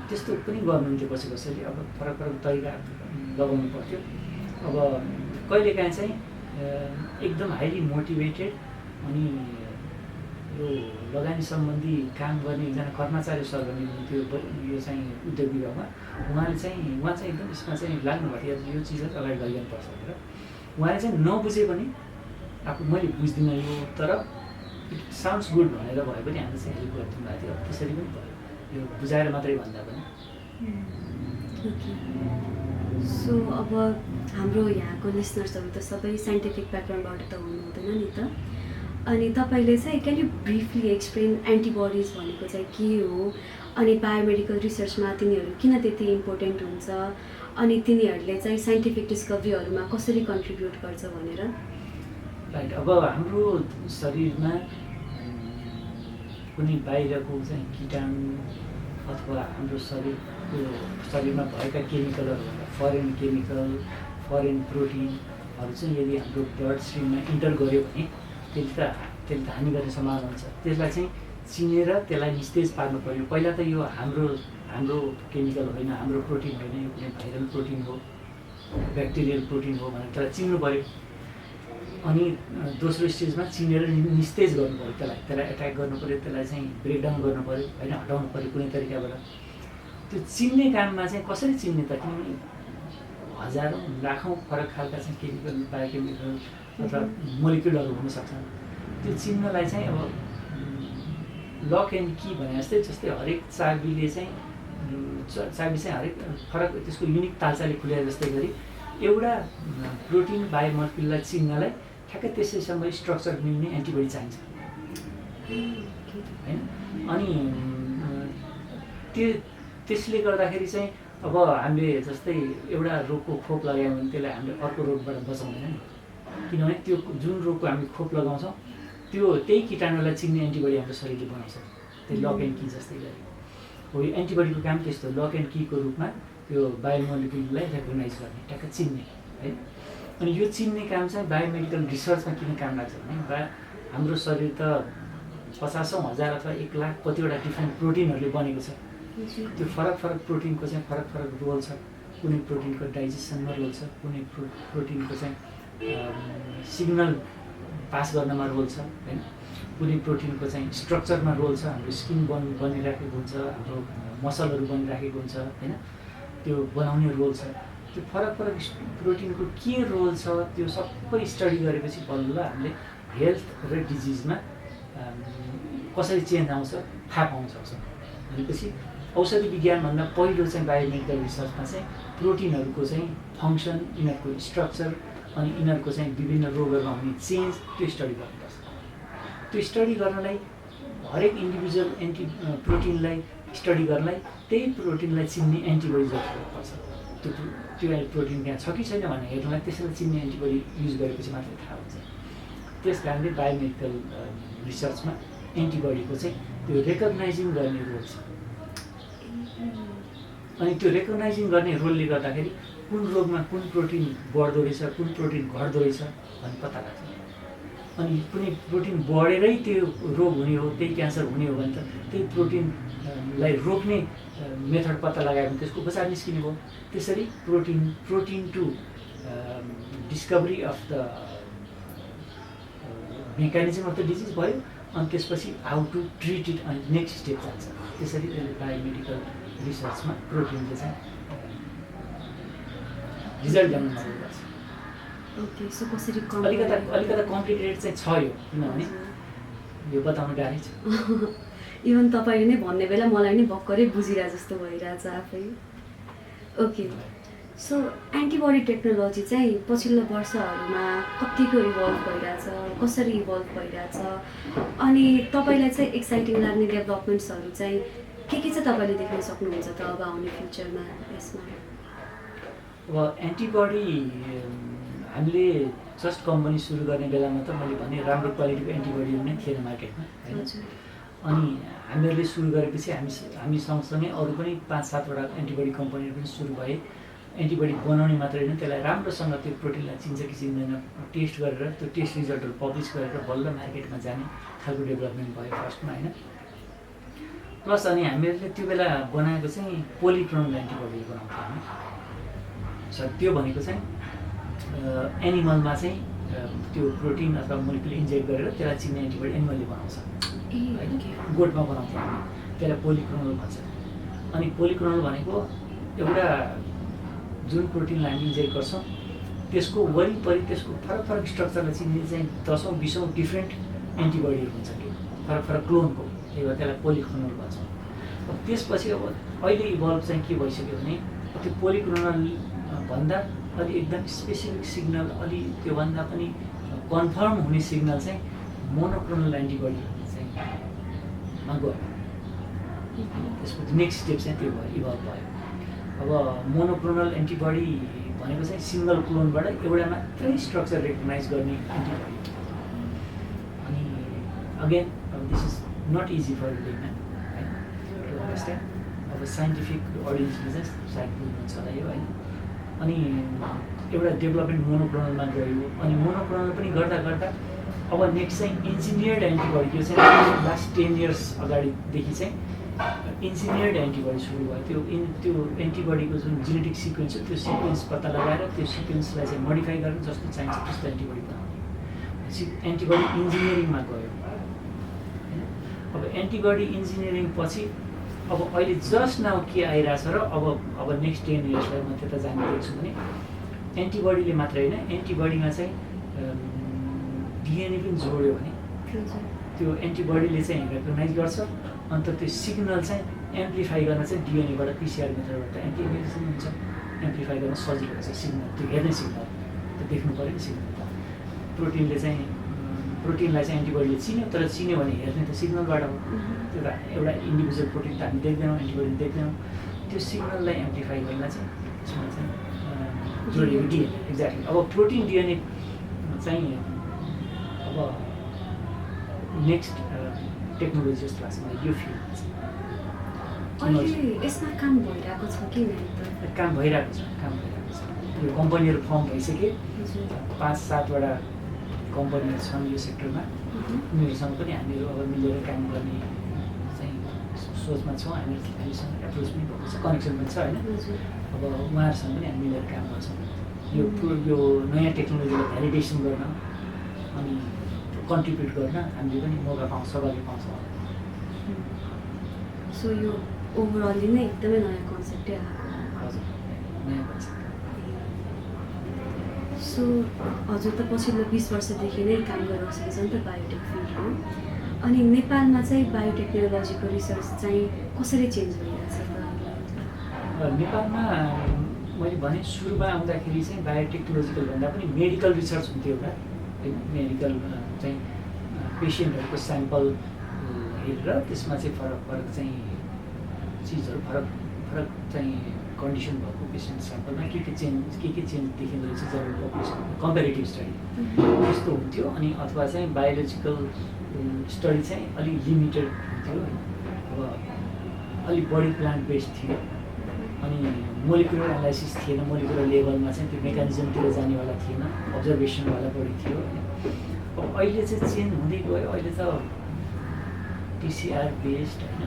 त्यस्तो पनि गर्नुहुन्थ्यो कसैले। अब फरक फरक तरिका लगाउनु पर्थ्यो। अब कहिलेकाहीँ चाहिँ एकदम हाइली मोटिभेटेड अनि यो लगानी सम्बन्धी काम गर्ने एकजना कर्मचारी सर भन्ने हुनुहुन्थ्यो यो चाहिँ उद्योग विभागमा। उहाँ चाहिँ एकदम यसमा चाहिँ लाग्नुभएको थियो, यो चिजहरू अगाडि लैजानुपर्छ भनेर। उहाँले चाहिँ नबुझे पनि आफू मैले बुझ्दिनँ यो, तर इट साउन्ड्स गुड भनेर भए पनि हामीले चाहिँ हेल्प गरिदिनु भएको थियो। त्यसरी पनि भयो, यो बुझाएर मात्रै भन्दा पनि। सो अब हाम्रो यहाँको लिसनर्सहरू त सबै साइन्टिफिक ब्याकग्राउन्डबाट त हुनुहुँदैन नि त, अनि तपाईँले चाहिँ can you briefly explain antibodies भनेको चाहिँ के हो, अनि बायोमेडिकल रिसर्चमा तिनीहरू किन त्यति इम्पोर्टेन्ट हुन्छ, अनि तिनीहरूले चाहिँ साइन्टिफिक डिस्कभरीहरूमा कसरी कन्ट्रिब्युट गर्छ भनेर? राइट। अब हाम्रो शरीरमा कुनै बाहिरको चाहिँ कीटाणु अथवा हाम्रो शरीरमा भएका केमिकलहरू, फरेन केमिकल, फरेन प्रोटिनहरू चाहिँ यदि हाम्रो ब्लड स्ट्रिममा इन्टर गऱ्यो भने त्यसले त हानि गर्ने सम्भावना हुन्छ। त्यसलाई चाहिँ चिनेर त्यसलाई निस्तेज पार्नु पर्यो। पहिला त यो हाम्रो केमिकल होइन, हाम्रो प्रोटिन होइन, यो कुनै भाइरल प्रोटिन हो, ब्याक्टेरियल प्रोटिन हो भनेर त्यसलाई चिन्नु पर्यो। अनि दोस्रो स्टेजमा चिनेर निस्तेज गर्नु पर्यो, त्यसलाई एट्याक गर्नु पर्यो, त्यसलाई चाहिँ ब्रेकडाउन गर्नु पर्यो होइन, हटाउनु पर्यो कुनै तरिकाबाट। त्यो चिन्ने काममा चाहिँ कसरी चिन्ने त, किनभने हजारौँ लाखौँ फरक खालका चाहिँ केमिकल, बायोकेमिकल अथवा मोलिक्युलहरू हुनसक्छन्। त्यो चिन्नलाई चाहिँ अब लक एन्ड की भने जस्तै हरेक चाबी चाहिँ हरेक फरक त्यसको युनिक तालचाले खुले जस्तै गरी एउटा प्रोटिन बायोमोलिक्युललाई चिन्नलाई ठ्याक्कै त्यसैसँग स्ट्रक्चर मिल्ने एन्टिबडी चाहिन्छ होइन। अनि त्यसले गर्दाखेरि चाहिँ अब हामीले जस्तै एउटा रोगको खोप लगायौँ भने त्यसलाई हामीले अर्को रोगबाट बचाउँदैन नि, किनभने त्यो जुन रोगको हामी खोप लगाउँछौँ त्यही कीटाणुलाई चिन्ने एन्टिबडी हाम्रो शरीरले बनाउँछ। त्यो लक एन्ड की जस्तै गरी हो। यो एन्टिबडीको काम त्यस्तो लक एन्ड कीको रूपमा त्यो बायोमोलिक्युललाई रेकगनाइज गर्ने, ट्याक्क चिन्ने है। अनि यो चिन्ने काम चाहिँ बायोमेडिकल रिसर्चमा किन काम लाग्छ भने हाम्रो शरीर त 50,000 हजार अथवा 1 लाख कतिवटा डिफ्रेन्ट प्रोटिनहरूले बनेको छ। त्यो फरक फरक प्रोटिनको चाहिँ फरक फरक रोल छ। कुनै प्रोटिनको डाइजेसनमा रोल छ, कुनै प्रोटिनको चाहिँ सिग्नल पास गर्नमा रोल छ होइन, कुनै प्रोटिनको चाहिँ स्ट्रक्चरमा रोल छ, हाम्रो स्किन बनिराखेको हुन्छ, हाम्रो मसलहरू बनिराखेको हुन्छ होइन, त्यो बनाउने रोल छ। त्यो फरक फरक प्रोटिनको के रोल छ त्यो सबै स्टडी गरेपछि बल्ल हामीले हेल्थ र डिजिजमा कसरी चेन्ज आउँछ थाहा पाउन सक्छौँ। भनेपछि औषधि विज्ञानभन्दा पहिलो चाहिँ बायोमेडिकल रिसर्चमा चाहिँ प्रोटिनहरूको चाहिँ फङ्सन, यिनीहरूको स्ट्रक्चर अनि यिनीहरूको चाहिँ विभिन्न रोगहरूमा हुने चेन्ज त्यो स्टडी गर्नुपर्छ। त्यो स्टडी गर्नलाई हरेक इन्डिभिजुअल प्रोटिनलाई स्टडी गर्नलाई त्यही प्रोटिनलाई चिन्ने एन्टिबडी जरुरत पर्छ। त्यो प्रोटिन त्यहाँ छ कि छैन भनेर हेर्नलाई त्यसलाई चिन्ने एन्टिबडी युज गरेपछि मात्रै थाहा हुन्छ। त्यस कारणले बायोमेडिकल रिसर्चमा एन्टिबडीको चाहिँ त्यो रेकग्नाइजिङ गर्ने रोल छ। अनि त्यो रेकग्नाइजिङ गर्ने रोलले गर्दाखेरि कुन रोगमा कुन प्रोटिन बढ्दो रहेछ, कुन प्रोटिन घट्दो रहेछ भन्ने पत्ता लाग्छ। अनि कुनै प्रोटिन बढेरै त्यो रोग हुने हो, त्यही क्यान्सर हुने हो भने त त्यही प्रोटिनलाई रोक्ने मेथड पत्ता लगायो भने त्यसको उपचार निस्किने भयो। त्यसरी protein to discovery of the mechanism of the disease भयो। अनि त्यसपछि हाउ टु ट्रिट इट अनि नेक्स्ट स्टेप जान्छ। त्यसरी बायोमेडिकल रिसर्चमा प्रोटिनले चाहिँ रिजल्ट ल्याउन मद्दत गर्छ। ओके, सो कसरी अलिकता कम्प्लिकेटेड चाहिँ छ यो, किनभने यो बताउनु गाह्रै छ। इभन तपाईँले नै भन्ने बेला मलाई नै भर्खरै बुझिरहेको जस्तो भइरहेछ आफै। ओके, सो एन्टिबडी टेक्नोलोजी चाहिँ पछिल्लो वर्षहरूमा कतिको इभल्भ भइरहेछ, कसरी इभल्भ भइरहेछ, अनि तपाईँलाई चाहिँ एक्साइटिङ लाग्ने डेभलपमेन्ट्सहरू चाहिँ के चाहिँ तपाईँले देख्न सक्नुहुन्छ त अब आउने फ्युचरमा यसमा? अब एन्टिबडी हामीले जस्ट कम्पनी सुरु गर्ने बेलामा त मैले भने राम्रो क्वालिटीको एन्टिबडीहरू नै थिएन मार्केटमा होइन। अनि हामीहरूले सुरु गरेपछि हामी सँगसँगै अरू पनि 5-7वटा एन्टिबडी कम्पनीहरू पनि सुरु भए। एन्टिबडी बनाउने मात्रै होइन, त्यसलाई राम्रोसँग त्यो प्रोटिनलाई चिन्छ कि चिन्दैन टेस्ट गरेर त्यो टेस्ट रिजल्टहरू पब्लिस गरेर बल्ल मार्केटमा जाने खालको डेभलपमेन्ट भयो फर्स्टमा होइन। प्लस अनि हामीहरूले त्यो बेला बनाएको चाहिँ पोलिक्लोनल एन्टिबडीहरू बनाउँथ्यौँ हामी। सर त्यो भनेको चाहिँ एनिमलमा चाहिँ त्यो प्रोटिन अथवा मोलिकुल इन्जेक्ट गरेर त्यसलाई चिन्ने एन्टिबडी एनिमलले बनाउँछ, गोठमा बनाउँथ्यौँ हामी, त्यसलाई पोलिक्लोनल भन्छ। अनि पोलिक्लोनल भनेको एउटा जुन प्रोटिनलाई हामी इन्जेक्ट गर्छौँ त्यसको वरिपरि त्यसको फरक फरक स्ट्रक्चरलाई चिन्ने चाहिँ 10औं-20औं डिफ्रेन्ट एन्टिबडीहरू हुन्छ कि फरक फरक क्लोनको, त्यही भएर त्यसलाई पोलिक्लोनल भन्छौँ। अब त्यसपछि अब अहिले इभल्भ चाहिँ के भइसक्यो भने त्यो पोलिक्लोनल भन्दा अलि एकदम स्पेसिफिक सिग्नल, अलि त्योभन्दा पनि कन्फर्म हुने सिग्नल चाहिँ मोनोक्लोनल एन्टिबडी चाहिँ गयो। त्यसपछि नेक्स्ट स्टेप चाहिँ त्यो भयो, इभल्भ भयो। अब मोनोक्लोनल एन्टिबडी भनेको चाहिँ सिङ्गल क्लोनबाट एउटा मात्रै स्ट्रक्चर रेकगनाइज गर्ने एन्टिबडी। अनि अगेन अब this is not easy for layman है टु अन्डरस्ट्यान्ड। अब साइन्टिफिक अडियन्सले चाहिँ सायद बुझ्नुहुन्छ होला यो होइन। अनि एउटा डेभलपमेन्ट मोनोक्लोनलमा गयो, अनि मोनोक्लोनल पनि गर्दा गर्दा अब नेक्स्ट चाहिँ इन्जिनियर्ड एन्टिबडी, यो चाहिँ लास्ट 10 इयर्स अगाडिदेखि चाहिँ इन्जिनियर्ड एन्टिबडी सुरु भयो। त्यो एन्टिबडीको जुन जेनेटिक सिक्वेन्स हो त्यो सिक्वेन्स पत्ता लगाएर त्यो सिक्वेन्सलाई चाहिँ मोडिफाई गरेर जस्तो चाहिन्छ त्यस्तो एन्टिबडी बनाउने एन्टिबडी इन्जिनियरिङमा गयो होइन। अब एन्टिबडी इन्जिनियरिङ पछि अब अहिले जस्ट नाउ के आइरहेछ र अब नेक्स्ट 10 इयर्सलाई म त्यता जाने देख्छु भने एन्टिबडीले मात्रै होइन, एन्टिबडीमा चाहिँ डिएनए पनि जोड्यो भने त्यो एन्टिबडीले चाहिँ रेकगनाइज गर्छ। अन्त त्यो सिग्नल चाहिँ एम्प्लिफाई गर्न चाहिँ डिएनएबाट पिसिआर मेथडबाट एम्प्लिफिकेसन हुन्छ, एम्प्लिफाई गर्न सजिलो हुन्छ सिग्नल, त्यो हेर्ने सिग्नल त्यो देख्नु पऱ्यो नि सिग्नल। प्रोटिनले चाहिँ प्रोटिनलाई चाहिँ एन्टिबडीले चिन्यो, तर चिन्यो भने हेर्ने त सिग्नलबाट हो। त्यो त एउटा इन्डिभिजुअल प्रोटिन त हामी देख्दैनौँ, एन्टिबडी देख्दैनौँ, त्यो सिग्नललाई एम्प्लिफाई गर्न चाहिँ त्यसमा चाहिँ जोडिएको डिएनए एक्ज्याक्टली। अब प्रोटिन डिएनए चाहिँ अब नेक्स्ट टेक्नोलोजी जस्तो लाग्छ मलाई यो फिल्डमा चाहिँ। यसमा काम भइरहेको छ कि काम भइरहेको छ। यो कम्पनीहरू फर्म भइसके 5-7वटा कम्पनीहरू छन् यो सेक्टरमा। उनीहरूसँग पनि हामीहरू अब मिलेर काम गर्ने चाहिँ सोचमा छौँ। हामीसँग एप्रोच पनि भएको छ, कनेक्सन पनि छ होइन। अब उहाँहरूसँग पनि हामी मिलेर काम गर्छौँ यो नयाँ टेक्नोलोजीलाई भ्यालिडेसन गर्न अनि कन्ट्रिब्युट गर्न हामीले पनि मौका पाउँछ, सबैले पाउँछ। सो यो ओभरअली नै एकदमै नयाँ कन्सेप्टै आएको। हजुर, नयाँ कन्सेप्ट। सो हजुर त पछिल्लो 20 वर्षदेखि नै काम गरिरहेको छ नि त बायोटेक फिल्डमा। अनि नेपालमा चाहिँ बायोटेक्नोलोजीको रिसर्च चाहिँ कसरी चेन्ज भइरहेछ त? नेपालमा मैले भने सुरुमा आउँदाखेरि चाहिँ बायोटेक्नोलोजिकल भन्दा पनि मेडिकल रिसर्च हुन्थ्यो एउटा। मेडिकल चाहिँ पेसेन्टहरूको स्याम्पल हेरेर त्यसमा चाहिँ फरक चाहिँ चिजहरू फरक चाहिँ कन्डिसन भएको पेसेन्ट स्याम्पलमा के चेन्ज देखिँदो रहेछ जनरल पपुलेसन कम्पेरिटिभ स्टडी त्यस्तो हुन्थ्यो। अनि अथवा चाहिँ बायोलोजिकल स्टडी चाहिँ अलिक लिमिटेड हुन्थ्यो। अब अलिक बढी प्लान्ट बेस्ड थियो। अनि मोलिकुलर एनालाइसिस थिएन, मोलिकुलर लेभलमा चाहिँ त्यो मेकानिजमतिर जानेवाला थिएन, अब्जर्भेसनवाला बढी थियो होइन। अब अहिले चाहिँ चेन्ज हुँदै गयो। अहिले त टिसिआर बेस्ड होइन,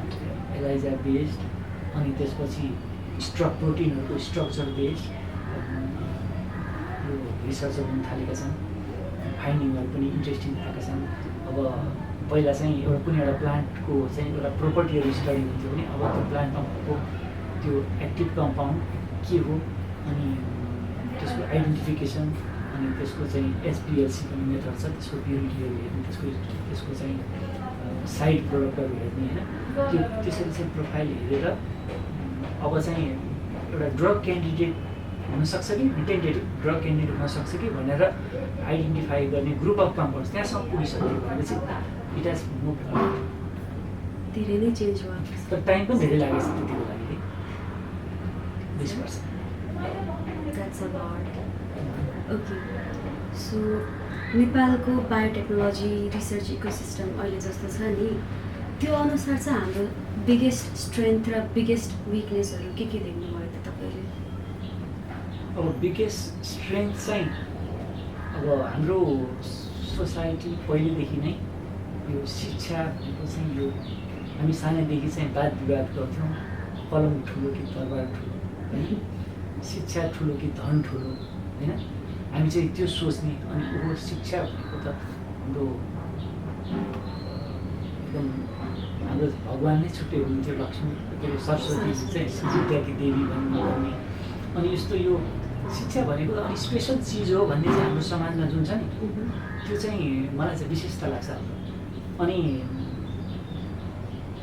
एलाइजा बेस्ड, अनि त्यसपछि प्रोटिनहरूको स्ट्रक्चर बेस्ड यो रिसर्चहरू हुन थालेका छन्। फाइन्डिङहरू पनि इन्ट्रेस्टिङ आएका छन्। अब पहिला चाहिँ कुनै एउटा प्लान्टको चाहिँ एउटा प्रोपर्टीहरू स्टडी हुन्थ्यो भने अब त्यो प्लान्टको त्यो एक्टिभ कम्पाउन्ड के हो, अनि त्यसको आइडेन्टिफिकेसन, अनि त्यसको चाहिँ एचपिएलसी भन्ने मेथड छ, त्यसको प्युरिटीहरू हेर्ने, त्यसको चाहिँ साइड प्रोडक्टहरू हेर्ने होइन। त्यो त्यसरी चाहिँ प्रोफाइल हेरेर अब चाहिँ एउटा ड्रग क्यान्डिडेट हुनसक्छ कि टेन्टेटिभ ड्रग क्यान्डिडेट हुनसक्छ कि भनेर आइडेन्टिफाई गर्ने ग्रुप अफ कम्पाउन्ड्स त्यहाँसम्म पुगिसक्यो भनेपछि इट हेज मुभ धेरै नै चेन्ज भयो तर टाइम पनि धेरै लागेको छ त्यतिको लागि 20 वर्ष that's a lot okay so नेपालको बायोटेक्नोलोजी रिसर्च इकोसिस्टम अहिले जस्तो छ नि त्यो अनुसार चाहिँ हाम्रो बिगेस्ट स्ट्रेन्थ र बिगेस्ट विकनेसहरू के देख्नुभयो त तपाईँले अब बिगेस्ट स्ट्रेङ्थ चाहिँ अब हाम्रो सोसाइटी पहिलेदेखि नै यो शिक्षा भनेको चाहिँ यो हामी सानैदेखि चाहिँ वाद विवाद गर्थ्यौँ कलम ठुलो कि तरबार ठुलो होइन शिक्षा ठुलो कि धन ठुलो होइन हामी चाहिँ त्यो सोच्ने अनि ऊ शिक्षा भनेको त हाम्रो एकदम हाम्रो भगवान् नै छुट्टै हुनुहुन्थ्यो लक्ष्मी के अरे सरस्वती चाहिँ विद्याकी देवी भन्ने अनि यस्तो यो शिक्षा भनेको त अनि स्पेसल चिज हो भन्ने चाहिँ हाम्रो समाजमा जुन छ नि त्यो चाहिँ मलाई चाहिँ विशेषता लाग्छ अनि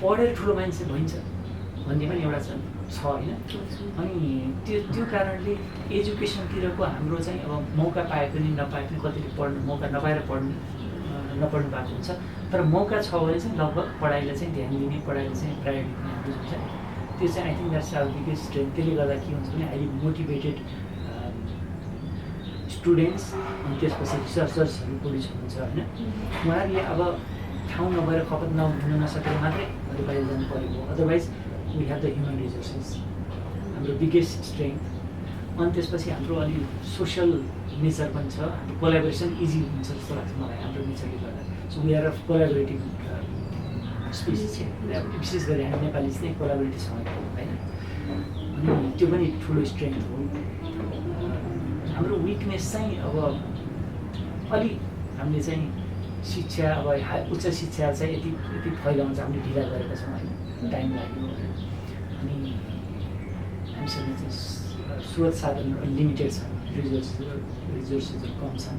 पढेर ठुलो मान्छे भइन्छ भन्ने पनि एउटा छ होइन अनि त्यो कारणले एजुकेसनतिरको हाम्रो चाहिँ अब मौका पाए पनि नपाए पनि कतिले पढ्नु मौका नपाएर नपढ्नु भएको हुन्छ तर मौका छ भने चाहिँ लगभग पढाइलाई चाहिँ ध्यान दिने पढाइलाई चाहिँ प्रायोरिटी दिने हाम्रो जुन छ त्यो चाहिँ I think that's our biggest strength त्यसले गर्दा के हुन्छ भने हाइली मोटिभेटेड स्टुडेन्ट्स अनि त्यसपछि रिसर्चर्सहरू पुलिस हुनुहुन्छ होइन उहाँहरूले अब ठाउँ नभएर खपत हुन नसकेर मात्रै अरू बाहिर जानु परेको otherwise we have the human resources हाम्रो बिगेस्ट स्ट्रेन्थ अनि त्यसपछि हाम्रो अलि सोसियल नेचर पनि छ हाम्रो कोलाबोरेसन इजी हुन्छ जस्तो लाग्छ मलाई हाम्रो नेचरले गर्दा so we are of collaborative species विशेष गरी हामी नेपाली चाहिँ कोलाबोरेटिभसँग होइन अनि त्यो पनि ठुलो स्ट्रेन्थ हो हाम्रो विकनेस चाहिँ अब अलि हामीले चाहिँ शिक्षा अब उच्च शिक्षा चाहिँ यति फैलाउन चाहिँ हामीले ढिला गरेका छौँ होइन टाइम लाग्यो अनि हामीसँग चाहिँ स्रोत साधनहरू लिमिटेड छन् रिसोर्सेसहरू कम छन्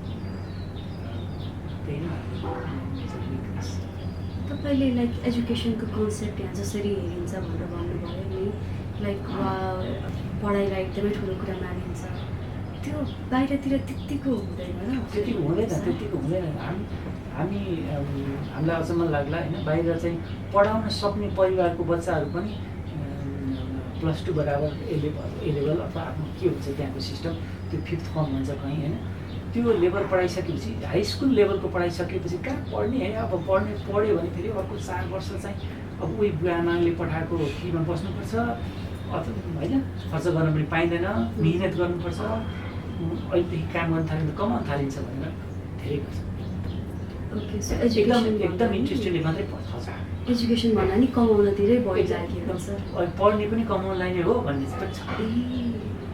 त्यही नै विकनेस तपाईँले लाइक एजुकेसनको कन्सेप्ट यहाँ जसरी हेरिन्छ भनेर भन्नुभयो नि लाइक पढाइलाई एकदमै ठुलो कुरा मानिन्छ त्यो बाहिरतिर त्यत्तिको हुँदैन र त्यतिको हुँदैन हामी हामीलाई अचम्म लाग्ला होइन बाहिर चाहिँ पढाउन सक्ने परिवारको बच्चाहरू पनि +2 बराबर ए लेभल अथवा आफ्नो के हुन्छ त्यहाँको सिस्टम त्यो 5th फर्म भन्छ कहीँ होइन त्यो लेभल पढाइसकेपछि हाई स्कुल लेभलको पढाइसकेपछि कहाँ पढ्ने है अब पढ्यो भने फेरि अर्को 4 वर्ष चाहिँ अब उही बुवा आमाले पठाएको फीमा बस्नुपर्छ अथवा होइन खर्च गर्न पनि पाइँदैन मिहिनेत गर्नुपर्छ अहिलेदेखि काम गर्न थाल्यो भने कमाउन थालिन्छ भनेर धेरै गर्छ ओके सो एकदम इन्ट्रेस्टेडले मात्रै पढ्छ एजुकेसन भन्दा नि कमाउनतिरै बढी लागेको छ पढ्ने पनि कमाउनलाई नै हो भन्ने चाहिँ पनि छ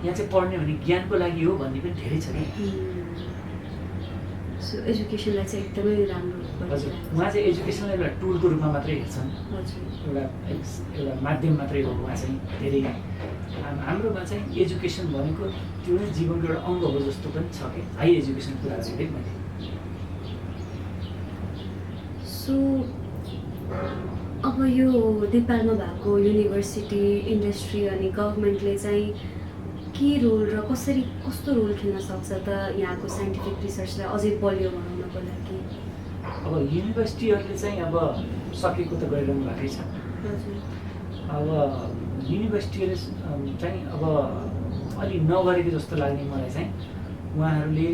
यहाँ चाहिँ पढ्ने भने ज्ञानको लागि हो भन्ने पनि धेरै छ कि सो एजुकेसनलाई चाहिँ एकदमै राम्रो हजुर उहाँ चाहिँ एजुकेसनलाई एउटा टुलको रूपमा मात्रै हेर्छन् एउटा माध्यम मात्रै हो उहाँ चाहिँ धेरै हाम्रोमा चाहिँ एजुकेसन भनेको त्यो नै जीवनको एउटा अङ्ग हो जस्तो पनि छ कि हाई एजुकेसन कुरा गरेँ मैले सो अब यो नेपालमा भएको युनिभर्सिटी इन्डस्ट्री अनि गभर्मेन्टले चाहिँ के रोल र कस्तो रोल खेल्न सक्छ त यहाँको साइन्टिफिक रिसर्चलाई अझै बलियो बनाउनको लागि अब युनिभर्सिटीहरूले चाहिँ अब सकेको त गरिरहनु भएकै छ अब युनिभर्सिटीहरूले चाहिँ अब अलि नगरेको जस्तो लाग्ने मलाई चाहिँ उहाँहरूले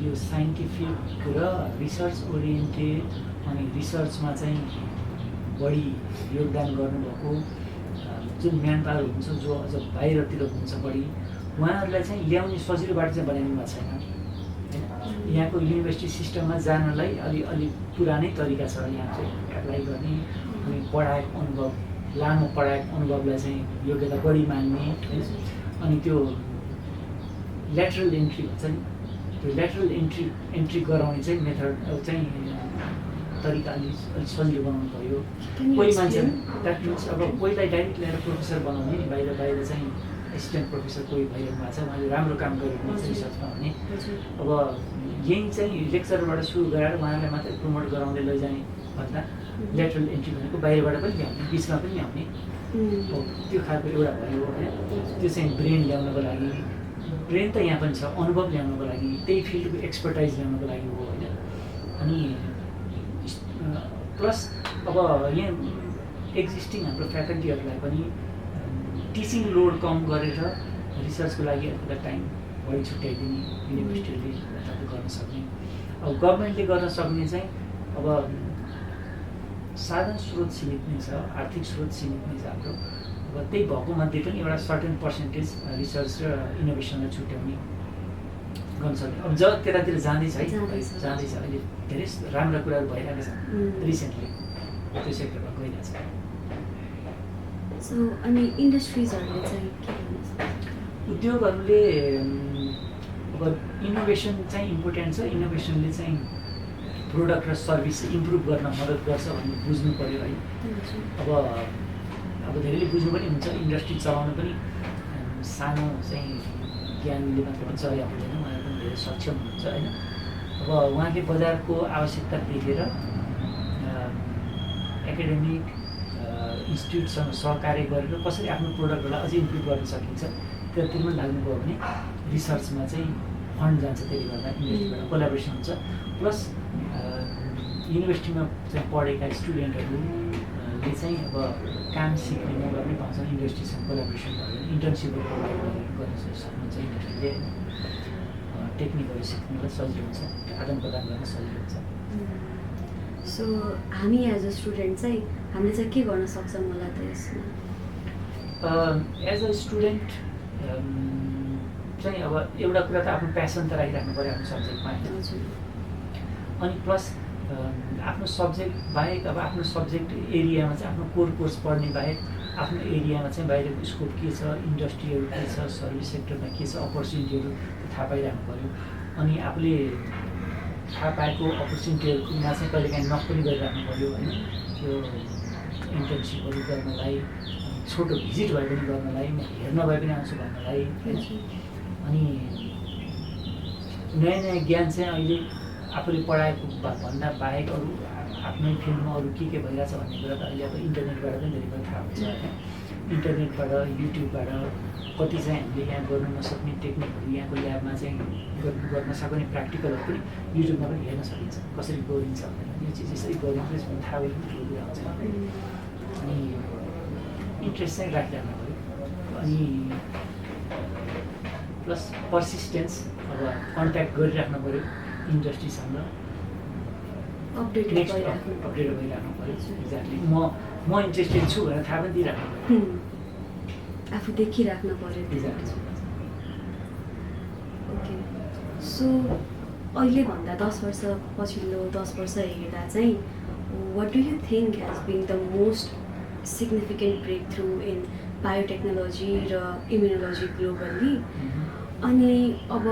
यो साइन्टिफिक र रिसर्च ओरिएन्टेड अनि रिसर्चमा चाहिँ बढी योगदान गर्नुभएको जुन म्यान पावर हुन्छ जो अझ बाहिरतिर हुन्छ बढी उहाँहरूलाई चाहिँ ल्याउने सजिलो बाटो चाहिँ बनाइदिनु भएको छैन होइन यहाँको युनिभर्सिटी सिस्टममा जानलाई अलि पुरानै तरिका छ यहाँ चाहिँ एप्लाई गर्ने अनि पढाएको अनुभव लामो पढाएको अनुभवलाई चाहिँ योग्यता बढी मान्ने होइन अनि त्यो ल्याटरल इन्ट्री भन्छ नि त्यो ल्याटरल इन्ट्री गराउने चाहिँ मेथड चाहिँ तरिका अलिक सजिलो बनाउनु पऱ्यो कोही मान्छे द्याट मिन्स अब कोहीलाई डाइरेक्ट ल्याएर प्रोफेसर बनाउने नि बाहिर चाहिँ एसिस्टेन्ट प्रोफेसर कोही भइरहनु भएको छ उहाँले राम्रो काम गरिरहनु हुन्छ रिसर्चमा भने अब यहीँ चाहिँ लेक्चरबाट सुरु गराएर उहाँलाई मात्रै प्रमोट गराउँदै लैजाने भन्दा ल्याटरल इन्ट्री भनेको बाहिरबाट पनि ल्याउने बिचमा पनि ल्याउने त्यो खालको एउटा भयो होइन। त्यो चाहिँ ब्रेन ल्याउनको लागि, ब्रेन त यहाँ पनि छ, अनुभव ल्याउनको लागि, त्यही फिल्डको एक्सपर्टाइज ल्याउनको लागि हो होइन। अनि प्लस अब यहाँ एक्जिस्टिङ हाम्रो फ्याकल्टीहरूलाई पनि टिचिङ लोड कम गरेर रिसर्चको लागि अलिकति टाइम बढी छुट्याइदिने युनिभर्सिटीले यताउति गर्न सक्ने। अब गभर्मेन्टले गर्न सक्ने चाहिँ अब साधन स्रोत सीमित नै छ, आर्थिक स्रोत सीमित नै छ हाम्रो। अब त्यही भएको मध्ये पनि एउटा सर्टेन पर्सेन्टेज रिसर्च र इनोभेसनलाई छुट्याउने गर्न सक्ने। अब जब त्यतातिर जाँदैछ है, जाँदैछ अहिले धेरै राम्रा कुराहरू भइरहेको छ रिसेन्टली, त्यो सेक्टरमा गइरहेको छ। सो अनि इन्डस्ट्रिजहरूले चाहिँ के गर्नु सक्छ? उद्योगहरूले अब इनोभेसन चाहिँ इम्पोर्टेन्ट छ, इनोभेसनले चाहिँ प्रोडक्ट र सर्भिस इम्प्रुभ गर्न मद्दत गर्छ भन्ने बुझ्नु पऱ्यो है। अब धेरैले बुझ्नु पनि हुन्छ, इन्डस्ट्री चलाउनु पनि सानो चाहिँ ज्ञानले मात्र पनि चलाइ हुँदैन, उहाँहरू पनि धेरै सक्षम हुनुहुन्छ होइन। अब उहाँले बजारको आवश्यकता देखेर एकाडेमिक इन्स्टिट्युटसँग सहकार्य गरेर कसरी आफ्नो प्रोडक्टहरूलाई अझै इम्प्रुभ गर्न सकिन्छ त्यतिर पनि लाग्नुभयो भने रिसर्चमा चाहिँ फन्ड जान्छ। त्यसले गर्दा इन्डस्ट्रीबाट कोलाबोरेसन हुन्छ। प्लस युनिभर्सिटीमा चाहिँ पढेका स्टुडेन्टहरूले चाहिँ अब काम सिक्ने मौका पनि पाउँछ इन्डस्ट्रीसँग कोलाबोरेसन गरेर, इन्टर्नसिपहरू प्रोभाइड गर्न सक्नुहुन्छ इन्डस्ट्रीले। टेक्निकहरू सिक्नुलाई सजिलो हुन्छ, आदान प्रदान गर्न सजिलो हुन्छ। सो हामी एज अ स्टुडेन्ट चाहिँ हामीले चाहिँ के गर्न सक्छौँ होला त यसमा? एज अ स्टुडेन्ट चाहिँ अब एउटा कुरा त आफ्नो प्यासन त राखिराख्नु पऱ्यो आफ्नो सब्जेक्टमा होइन। अनि प्लस आफ्नो सब्जेक्ट बाहेक अब आफ्नो सब्जेक्ट एरियामा चाहिँ आफ्नो कोर कोर्स पढ्ने बाहेक आफ्नो एरियामा चाहिँ बाहिरको स्कोप के छ, इन्डस्ट्रीहरू के छ, सर्भिस सेक्टरमा के छ, अपर्च्युनिटीहरू थाहा पाइराख्नु पऱ्यो। अनि आफूले थाहा पाएको अपर्च्युनिटीहरूमा चाहिँ कहिलेकाहीँ नक पनि गरिराख्नु पऱ्यो होइन। त्यो इन्टर्नसिपहरू गर्नलाई, छोटो भिजिट भए पनि गर्नलाई, म हेर्न भए पनि आउँछु भन्नलाई होइन। अनि नयाँ नयाँ ज्ञान चाहिँ अहिले आफूले पढाएको भन्दा बाहेक अरू आफ्नै फिल्डमा अरू के भइरहेछ भन्ने कुरा त अहिले अब इन्टरनेटबाट पनि धेरै कुरा थाहा हुन्छ होइन। इन्टरनेटबाट, युट्युबबाट कति चाहिँ हामीले यहाँ गर्नु नसक्ने टेक्निकहरू, यहाँको ल्याबमा चाहिँ गर्न सक्ने प्र्याक्टिकलहरू पनि युट्युबमा पनि हेर्न सकिन्छ, कसरी गरिन्छ भनेर। यो चिज यसरी गरिन्छ भने थाहा भए पनि ठुलो कुरा हुन्छ। अनि इन्ट्रेस्ट चाहिँ राखिराख्नु पऱ्यो। अनि प्लस पर्सिस्टेन्स, अब कन्ट्याक्ट गरिराख्नु पऱ्यो इन्डस्ट्रीसँग, अपडेट भइराख्नु पऱ्यो। एक्ज्याक्टली म इन्ट्रेस्टेड छु भनेर थाहा पनि दिइराख्नु पऱ्यो, आफू देखिराख्नु पऱ्यो। एक्ज्याक्टली। ओके, सो अहिलेभन्दा 10 वर्ष पछिल्लो 10 वर्ष हेर्दा चाहिँ what do you think has been the most significant breakthrough in biotechnology र इम्युनोलोजी ग्लोबल्ली? अनि अब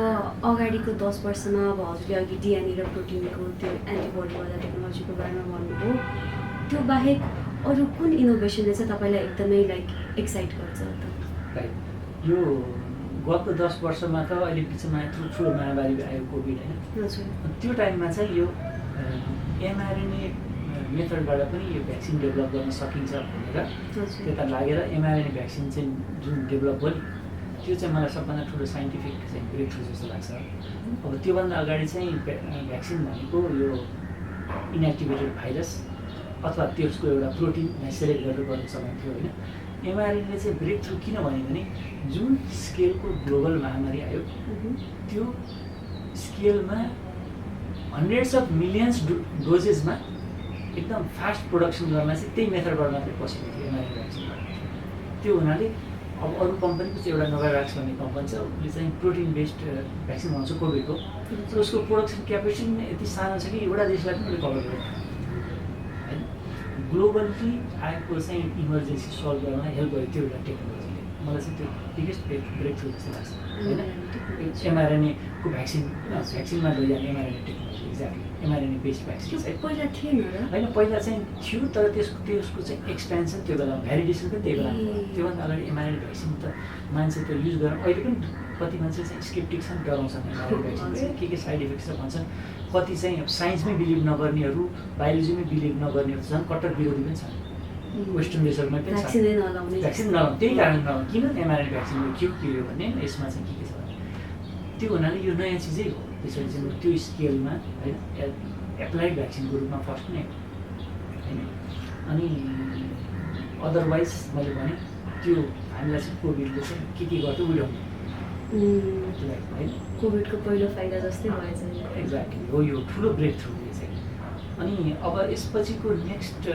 अगाडिको 10 वर्षमा अब हजुरले अघि डिएनए र प्रोटिनको त्यो एन्टिबडीवाला टेक्नोलोजीको बारेमा भन्नुभयो, त्यो बाहेक अरू कुन इनोभेसनले चाहिँ तपाईँलाई एकदमै लाइक एक्साइट गर्छ त? राइट, यो गएको 10 वर्षमा त अहिले बिचमा ठुलो महामारी आयो कोभिड होइन। त्यो टाइममा चाहिँ यो एमआरएनए मेथडबाट पनि यो भ्याक्सिन डेभलप गर्न सकिन्छ भनेर त्यता लागेर एमआरएनए भ्याक्सिन चाहिँ जुन डेभलप भयो त्यो चाहिँ मलाई सबभन्दा ठुलो साइन्टिफिक चाहिँ ब्रेक थ्रु जस्तो लाग्छ। अब त्योभन्दा अगाडि चाहिँ भ्याक्सिन भनेको यो इनएक्टिभेटेड भाइरस अथवा त्यसको एउटा प्रोटिनलाई सेलेक्ट गरेर गर्न सकिन्थ्यो होइन। एमआरएनएले चाहिँ ब्रेक थ्रु किन भन्यो भने जुन स्केलको ग्लोबल महामारी आयो त्यो स्केलमा हन्ड्रेड्स अफ मिलियन्स डोजेसमा एकदम फास्ट प्रोडक्सन गर्न चाहिँ त्यही मेथडबाट मात्रै पोसिबल थियो एमआरएनए भ्याक्सिनबाट। त्यो हुनाले अब अरू कम्पनीको चाहिँ एउटा नोभाभ्याक्स भन्ने कम्पनी छ, उसले चाहिँ प्रोटिन बेस्ड भ्याक्सिन बनाउँछ कोभिडको। उसको प्रोडक्सन क्यापेसिटी नै यति सानो छ कि एउटा देशलाई पनि उसले कभर गर्छ होइन। ग्लोबली आएको चाहिँ इमर्जेन्सी सल्भ गर्नलाई हेल्प गर्यो त्यो एउटा टेक्नोलोजीले। मलाई चाहिँ त्यो बिगेस्ट ब्रेक थ्रु जस्तो लाग्छ होइन। एमआरएनएको भ्याक्सिनमा गइहाल्ने mRNA technology, exactly mRNA based vaccine चाहिँ पहिला थिएन र होइन, पहिला चाहिँ थियो तर त्यसको चाहिँ एक्सपेन्सन त्यो बेला भ्यालिडेसन पनि त्यही बेला भयो। त्योभन्दा अगाडि एमआरएनए भ्याक्सिन त मान्छे त युज गरेर अहिले पनि कति मान्छे चाहिँ स्केप्टिक छन्, डराउँछन् एमआरएनए भ्याक्सिन के साइड इफेक्ट्स छ भन्छन्। कति चाहिँ साइन्समै बिलिभ नगर्नेहरू, बायोलोजीमै बिलिभ नगर्नेहरू झन् कट्टर विरोधी पनि छन् वेस्टर्न देशहरूमा पनि छ भ्याक्सिनै नलाउने भ्याक्सिन नलाउनु त्यही कारण नलाउनु किन एमआरएनए भ्याक्सिन के हो भने यसमा चाहिँ के छ भने त्यो हुनाले यो नयाँ चिजै हो त्यसरी चाहिँ त्यो स्केलमा होइन एप्लाइड भ्याक्सिनको रूपमा फर्स्ट नै हो होइन अनि अदरवाइज मैले भने त्यो हामीलाई चाहिँ कोभिडले चाहिँ के गर्छ उडाउनु होइन कोभिडको पहिलो फाइदा जस्तै भएछ एक्ज्याक्टली हो यो ठुलो ब्रेक थ्रु चाहिँ अनि अब यसपछिको नेक्स्ट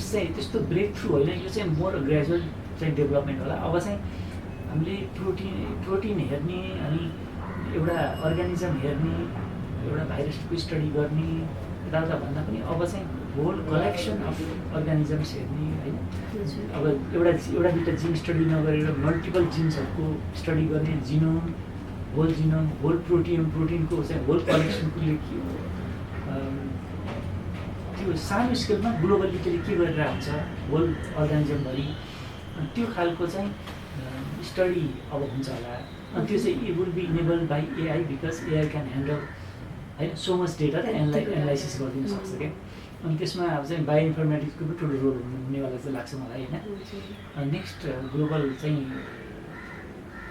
चाहिँ त्यस्तो ब्रेक थ्रु होइन यो चाहिँ मोर ग्रेजुअल चाहिँ डेभलपमेन्ट होला अब चाहिँ हामीले प्रोटिन हेर्ने अनि एउटा अर्गानिजम हेर्ने एउटा भाइरसको स्टडी गर्ने यताउता भन्दा पनि अब चाहिँ होल कलेक्सन अफ अर्गानिजम्स हेर्ने होइन अब एउटा दुइटा जिन स्टडी नगरेर मल्टिपल जिन्सहरूको स्टडी गर्ने जिनोम होल प्रोटिनको चाहिँ होल कलेक्सनको के हो त्यो सानो स्केलमा ग्लोबली त्यसले के गरेर हुन्छ होल अर्गानिजमभरि त्यो खालको चाहिँ स्टडी अब हुन्छ होला अनि त्यो चाहिँ it will be enabled by AI because AI can handle होइन सो मच डेटा एनालाइसिस गरिदिन सक्छ क्या अनि त्यसमा अब चाहिँ बायो इन्फर्मेटिक्सको पनि ठुलो रोल हुनेवाला चाहिँ लाग्छ मलाई होइन नेक्स्ट ग्लोबल चाहिँ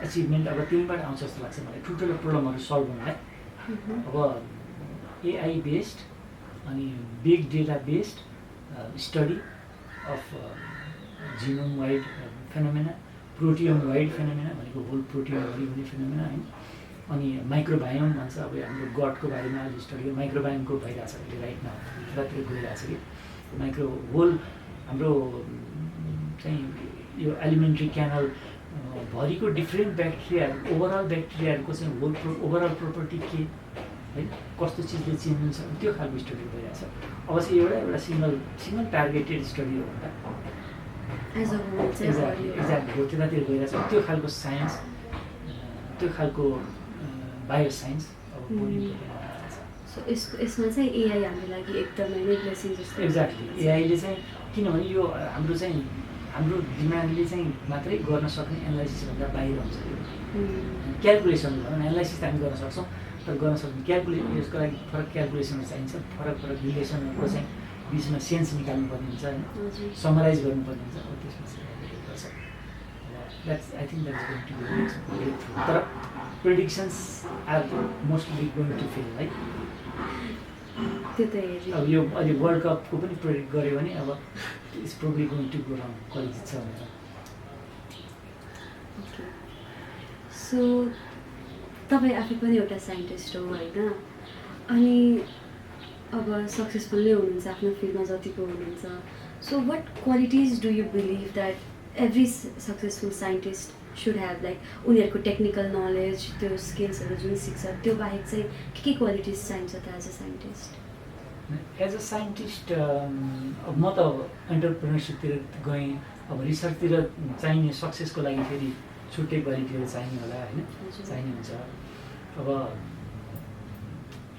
एचिभमेन्ट अब त्यहीँबाट आउँछ जस्तो लाग्छ मलाई ठुल्ठुलो प्रब्लमहरू सल्भ हुनलाई अब एआई बेस्ड अनि big data based study of genome wide phenomena protium wide phenomena भनेको होल प्रोटियमभरि हुने फेनोमेना होइन अनि माइक्रोबायोम भन्छ अब हाम्रो गटको बारेमा अहिले स्टडी माइक्रोबायोमको भइरहेछ अहिले राइटमा रातिर गइरहेछ कि होल हाम्रो चाहिँ यो एलिमेन्ट्री क्यानल भरिको डिफ्रेन्ट ब्याक्टेरियाहरू ओभरअल ब्याक्टेरियाहरूको चाहिँ होल ओभरअल प्रोपर्टी के है कस्तो चिजले चेन्ज हुन्छ त्यो खालको स्टडी भइरहेछ अब चाहिँ एउटा सिङ्गल टार्गेटेड स्टडी हो एक्ज्याक्टली हो त्यतातिर गइरहेछ त्यो खालको साइन्स त्यो खालको बायो साइन्स अब यसमा चाहिँ एआई हाम्रो लागि एकदमै नै ब्लेसिङ जस्तो एक्ज्याक्टली एआईले चाहिँ किनभने यो हाम्रो दिमागले चाहिँ मात्रै गर्न सक्ने एनालाइसिसभन्दा बाहिर हुन्छ यो क्यालकुलेसन भनौँ एनालाइसिस त हामी गर्न सक्छौँ तर गर्न सक्ने यसको लागि फरक क्यालकुलेसनहरू चाहिन्छ फरक रिलेसनहरूको चाहिँ बिचमा सेन्स निकाल्नुपर्ने हुन्छ होइन समराइज गर्नुपर्ने हुन्छ अब त्यसमा चाहिँ गर्छ that's I think that is going to be next breakthrough तर predictions are mostly going to fail है त्यो त हेरि अब यो अहिले वर्ल्ड कपको पनि प्रेडिक्ट गऱ्यो भने अब it's probably going to go round college छ भनेर सो तपाईँ आफै पनि एउटा साइन्टिस्ट हो होइन अनि अब सक्सेसफुल नै हुनुहुन्छ आफ्नो फिल्डमा जतिको हुनुहुन्छ so what qualities do you believe that every successful scientist should have like उनीहरूको टेक्निकल नलेज त्यो स्किल्सहरू जुन सिक्छ त्यो बाहेक चाहिँ के क्वालिटिज चाहिन्छ त as a scientist as a scientist अब म त एन्टरप्रेनरसिपतिर गएँ अब रिसर्चतिर चाहिने सक्सेसको लागि फेरि छुट्टै क्वालिटीहरू चाहिने होला होइन चाहिने हुन्छ अब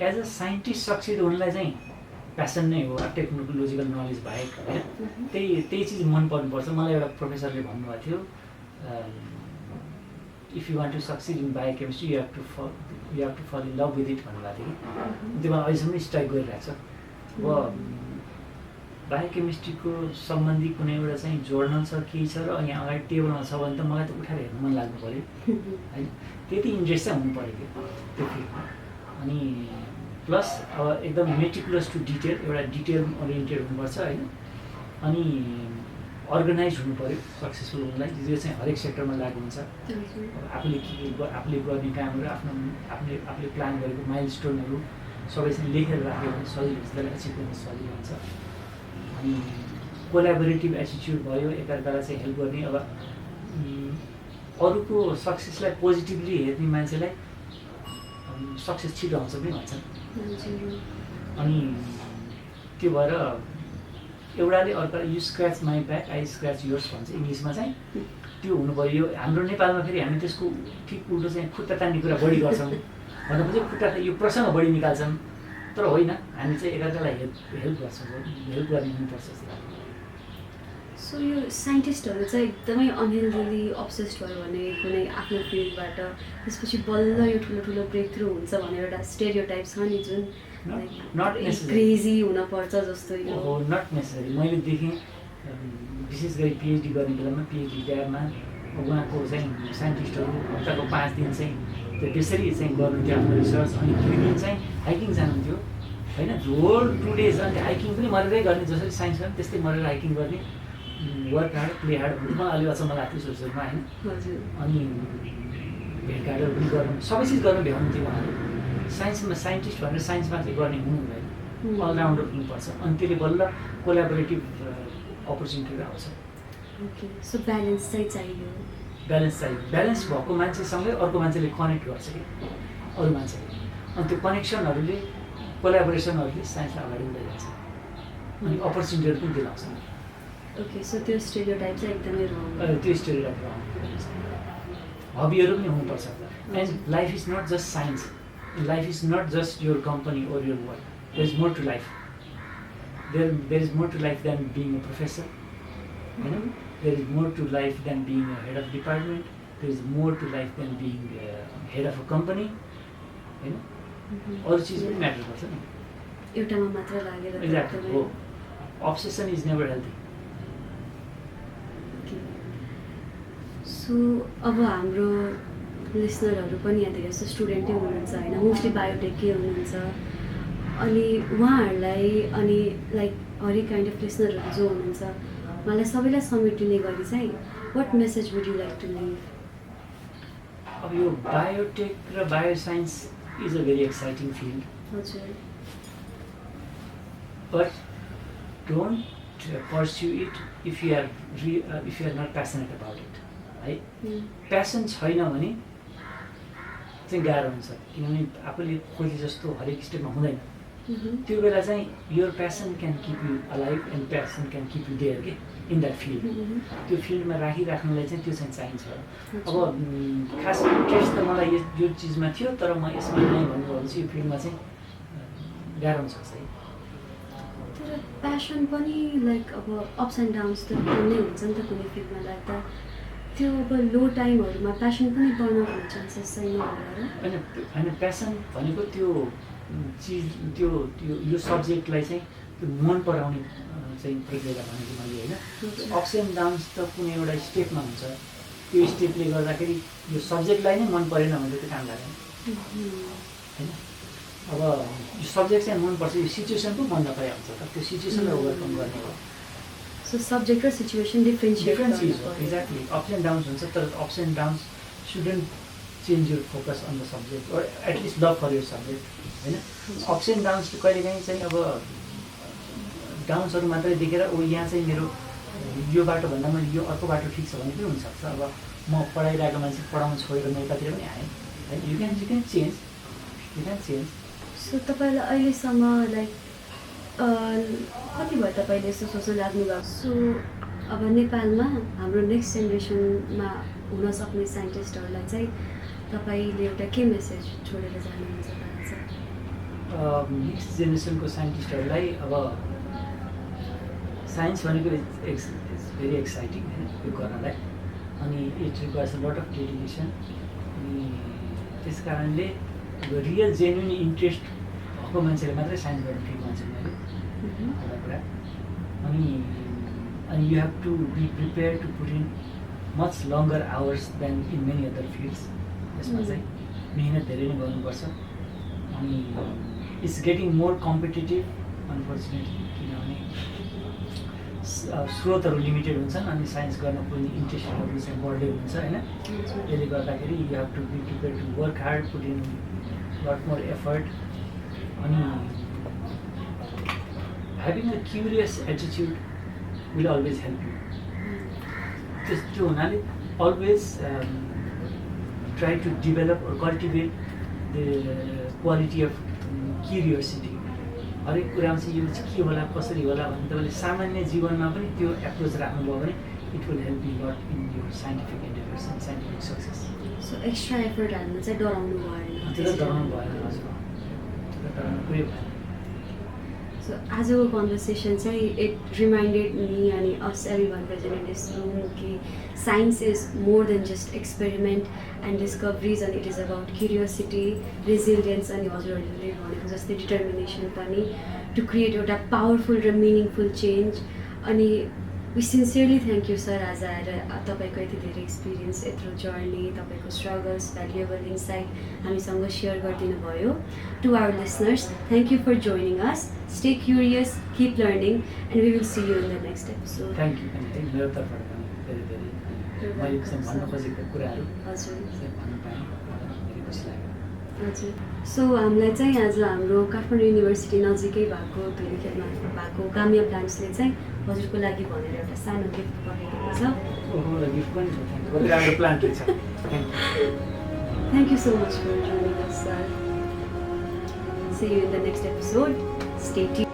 एज अ साइन्टिस्ट सक्सिड हुनलाई चाहिँ प्यासन नै हो टेक्नोलोजिकल नलेज बाहेक होइन त्यही चिज मन पर्नुपर्छ मलाई एउटा प्रोफेसरले भन्नुभएको थियो if you want to succeed in biochemistry you have to fall in love with it भन्नुभएको थियो कि त्यो मलाई अहिलेसम्म स्ट्राइक गरिरहेको छ अब बायोकेमिस्ट्रीको सम्बन्धी कुनै एउटा चाहिँ जोर्नल छ केही छ र यहाँ अगाडि टेबलमा छ भने त मलाई त उठाएर हेर्नु मन लाग्नु पऱ्यो होइन त्यति इन्ट्रेस्ट चाहिँ हुनु पऱ्यो त्यो फिल्डमा अनि प्लस अब एकदम मेटिकुलस टु डिटेल एउटा डिटेल ओरिएन्टेड हुनुपर्छ होइन अनि अर्गनाइज हुनु पऱ्यो सक्सेसफुल हुनलाई जो चाहिँ हरेक सेक्टरमा लागु हुन्छ आफूले गर्ने कामहरू आफूले प्लान गरेको माइलस्टोनहरू सबैसँग लेखेर राख्यो भने सजिलो हुन्छ त्यसलाई एचिभ गर्न सजिलो हुन्छ अनि कोलाबोरेटिभ एटिच्युड भयो एकअर्कालाई चाहिँ हेल्प गर्ने अब अरूको सक्सेसलाई पोजिटिभली हेर्ने मान्छेलाई सक्सेस छिटो आउँछ पनि भन्छन् अनि त्यो भएर एउटाले अर्का you scratch my back I scratch yours भन्छ इङ्ग्लिसमा चाहिँ त्यो हुनु पऱ्यो यो हाम्रो नेपालमा फेरि हामी त्यसको ठिक उल्टो चाहिँ खुट्टा तान्ने कुरा बढी गर्छौँ भनेपछि खुट्टा यो प्रसङ्ग बढी निकाल्छन् तर होइन हामी चाहिँ एकअर्कालाई हेल्प गर्छौँ हेल्प गर्ने हुनुपर्छ जस्तो लाग्छ सो यो साइन्टिस्टहरू चाहिँ एकदमै अनहेल्दली अब्सेस्ड भयो भने कुनै आफ्नो फिल्डबाट त्यसपछि बल्ल यो ठुलो ब्रेक थ्रु हुन्छ भनेर एउटा स्टेरियोटाइप छ नि जुन नट क्रेजी हुनपर्छ जस्तो यो नट नेसेसरी मैले देखेँ विशेष गरी पिएचडी गर्ने बेलामा पिएचडी ल्याबमा उहाँको चाहिँ साइन्टिस्टहरू हप्ताको 5 दिन चाहिँ त्यो त्यसरी चाहिँ गर्नुहुन्थ्यो आफ्नो रिसर्च अनि 2 दिन चाहिँ हाइकिङ जानुहुन्थ्यो होइन होल 2 डेज अनि हाइकिङ पनि मरेरै गर्ने जसरी साइन्समा पनि त्यस्तै मरेर हाइकिङ गर्ने वर्क हार्ड प्ले हार्ड भन्नु मलाई अलिक अचम्म लाग्थ्यो सुरुमा होइन अनि भेटघाटहरू पनि गर्नु सबै चिज गर्न भ्याउनुहुन्थ्यो उहाँहरू साइन्समा साइन्टिस्ट भनेर साइन्समा चाहिँ गर्ने हुनु हुँदैन अलराउन्डर हुनुपर्छ अनि त्यसले बल्ल कोलाबोरेटिभ अपर्च्युनिटीहरू आउँछ ओके सो ब्यालेन्स चाहिँ चाहियो ब्यालेन्स चाहियो ब्यालेन्स भएको मान्छेसँगै अर्को मान्छेले कनेक्ट गर्छ कि अरू मान्छेले अनि त्यो कनेक्सनहरूले कोलाबोरेसनहरूले साइन्सलाई अगाडि बढाइ जान्छ अनि अपर्च्युनिटीहरू पनि दिलाउँछ ओके सो त्यो स्टेरियोटाइप चाहिँ एकदमै रङ त्यो स्टेरियोटाइप हबीहरू पनि हुनुपर्छ and life is not just science life is not just your company or your work there is more to life there is more to life than being a professor होइन there is more to life than being a head of department there is more to life than being head of a company होइन अरू चिज पनि matter गर्छ नि एउटामा मात्र लागेर एक्ज्याक्टली हो obsession is never healthy so अब हाम्रो लिसनरहरू पनि यहाँ धेरै जस्तो स्टुडेन्टै हुनुहुन्छ होइन मोस्टली बायोटेकै हुनुहुन्छ अनि उहाँहरूलाई अनि लाइक हरेक काइन्ड अफ लिसनरहरू जो हुनुहुन्छ उहाँलाई सबैलाई समेटिने गरी चाहिँ what message would you like to leave अब यो बायोटेक र bioscience is a very exciting field हजुर but don't pursue it if you are not passionate about it है प्यासन छैन भने चाहिँ गाह्रो हुन्छ किनभने आफूले खोजे जस्तो हरेक स्टेपमा हुँदैन त्यो बेला चाहिँ your passion can keep you alive and passion can keep you there के इन द्याट फिल्ड त्यो फिल्डमा राखिराख्नुलाई चाहिँ त्यो चाहिँ चाहिन्छ अब खास इन्ट्रेस्ट त मलाई यो चिजमा थियो तर म यसमा नै भन्नुभयो भने चाहिँ यो फिल्डमा चाहिँ गाह्रो हुन्छ है तर प्यासन पनि लाइक अब अप्स एन्ड डाउन्स त नै हुन्छ नि त कुनै फिल्डमा लाग्दा त्यो अब लो टाइमहरूमा प्यासन पनि बर्न हुने चान्सेस छैन होला होइन प्यासन भनेको त्यो चिज त्यो यो सब्जेक्टलाई चाहिँ त्यो मन पराउने चाहिँ प्रक्रिया भनेको मैले होइन अप्स एन्ड डाउन्स त कुनै एउटा स्टेपमा हुन्छ त्यो स्टेपले गर्दाखेरि यो सब्जेक्टलाई नै मन परेन भने त्यो काम लाग्दैन होइन अब यो सब्जेक्ट चाहिँ मनपर्छ यो सिचुएसन पो मन नपरे हुन्छ त त्यो सिचुएसनलाई ओभरकम गर्ने हो सो सब्जेक्ट र सिचुएसन डिफ्रेन्ट चिज हो एक्ज्याक्टली अप्स एन्ड डाउन्स हुन्छ तर ups and downs shouldn't change your focus on the subject or at least love for your subject होइन अप्स एन्ड डाउन्स कहिलेकाहीँ चाहिँ अब डाउन्सहरू मात्रै देखेर ओ यहाँ चाहिँ मेरो यो बाटोभन्दा मैले यो अर्को बाटो ठिक छ भने पनि हुनसक्छ अब म पढाइरहेको मान्छे पढाउन छोडेर म यतातिर पनि आएँ है यु क्यान चेन्ज सो तपाईँलाई अहिलेसम्म लाइक कति भयो तपाईँले यस्तो सोच्न लाग्नुभएको सो अब नेपालमा हाम्रो नेक्स्ट जेनेरेसनमा हुन सक्ने साइन्टिस्टहरूलाई चाहिँ तपाईँले एउटा के मेसेज छोडेर जानुहुन्छ नेक्स्ट जेनेरेसनको साइन्टिस्टहरूलाई अब साइन्स भनेको इट्स भेरी एक्साइटिङ होइन यो गर्नलाई अनि it requires a lot of dedication अनि त्यस कारणले रियल जेन्युन इन्ट्रेस्ट भएको मान्छेले मात्रै साइन्स गर्नु ठिक मान्छे मैले एउटा कुरा अनि you have to be prepare to put in much longer hours than in many other fields त्यसमा चाहिँ मिहिनेत धेरै नै गर्नुपर्छ अनि it's getting more competitive unfortunately किनभने स्रोतहरू लिमिटेड हुन्छन् अनि साइन्स गर्न पुग्ने इन्ट्रेस्टहरू चाहिँ बढ्दै हुन्छ होइन त्यसले गर्दाखेरि you have to be prepare to work hard put in lot more effort अनि having a curious attitude will always help you त्यो हुनाले always try to develop or cultivate the quality of curiosity हरेक कुरामा चाहिँ यो चाहिँ के होला कसरी होला भने तपाईँले सामान्य जीवनमा पनि त्यो एप्रोच राख्नुभयो भने it will help you lot in your scientific interviews and scientific success so extra effort हाल्नु चाहिँ डराउनु भएन त्यो त डराउनु भएन हजुर त्यो त डराउनु कुरै भएन सो आजको कन्भर्सेसन चाहिँ इट रिमाइन्डेड मी अनि us everyone present in this room कि science is more than just experiment and discoveries अनि it is about curiosity resilience अनि हजुरहरूले भनेको जस्तै डिटर्मिनेसन पनि टु क्रिएट एउटा पावरफुल र मिनिङफुल चेन्ज अनि we sincerely thank you sir आज आएर तपाईँको यति धेरै एक्सपिरियन्स, यत्रो जर्नी, तपाईँको स्ट्रगल्स, भ्यालुएबल इन्साइट हामीसँग सेयर गरिदिनु भयो. To our listeners, thank you for joining us. Stay curious, keep learning, and we will see you in the next episode. Thank you. अनि मेरो तर्फबाट पनि धेरै धेरै मैले भन्न खोजेको कुराहरू हजुर भन्न पाएँ, मलाई धेरै खुसी लाग्यो. हजुर. सो हामीलाई चाहिँ आज हाम्रो काठमाडौँ युनिभर्सिटी नजिकै भएको धुलीखेलमा भएको काम्या प्लान्ट्सले चाहिँ हजुरको लागि भनेर एउटा सानो गिफ्ट पठाइदिएको छ. ओहो, गिफ्ट पनि छ. कति राम्रो प्लान्ट रहेछ. Thank you so much for joining us, sir. See you in the next episode. Stay tuned.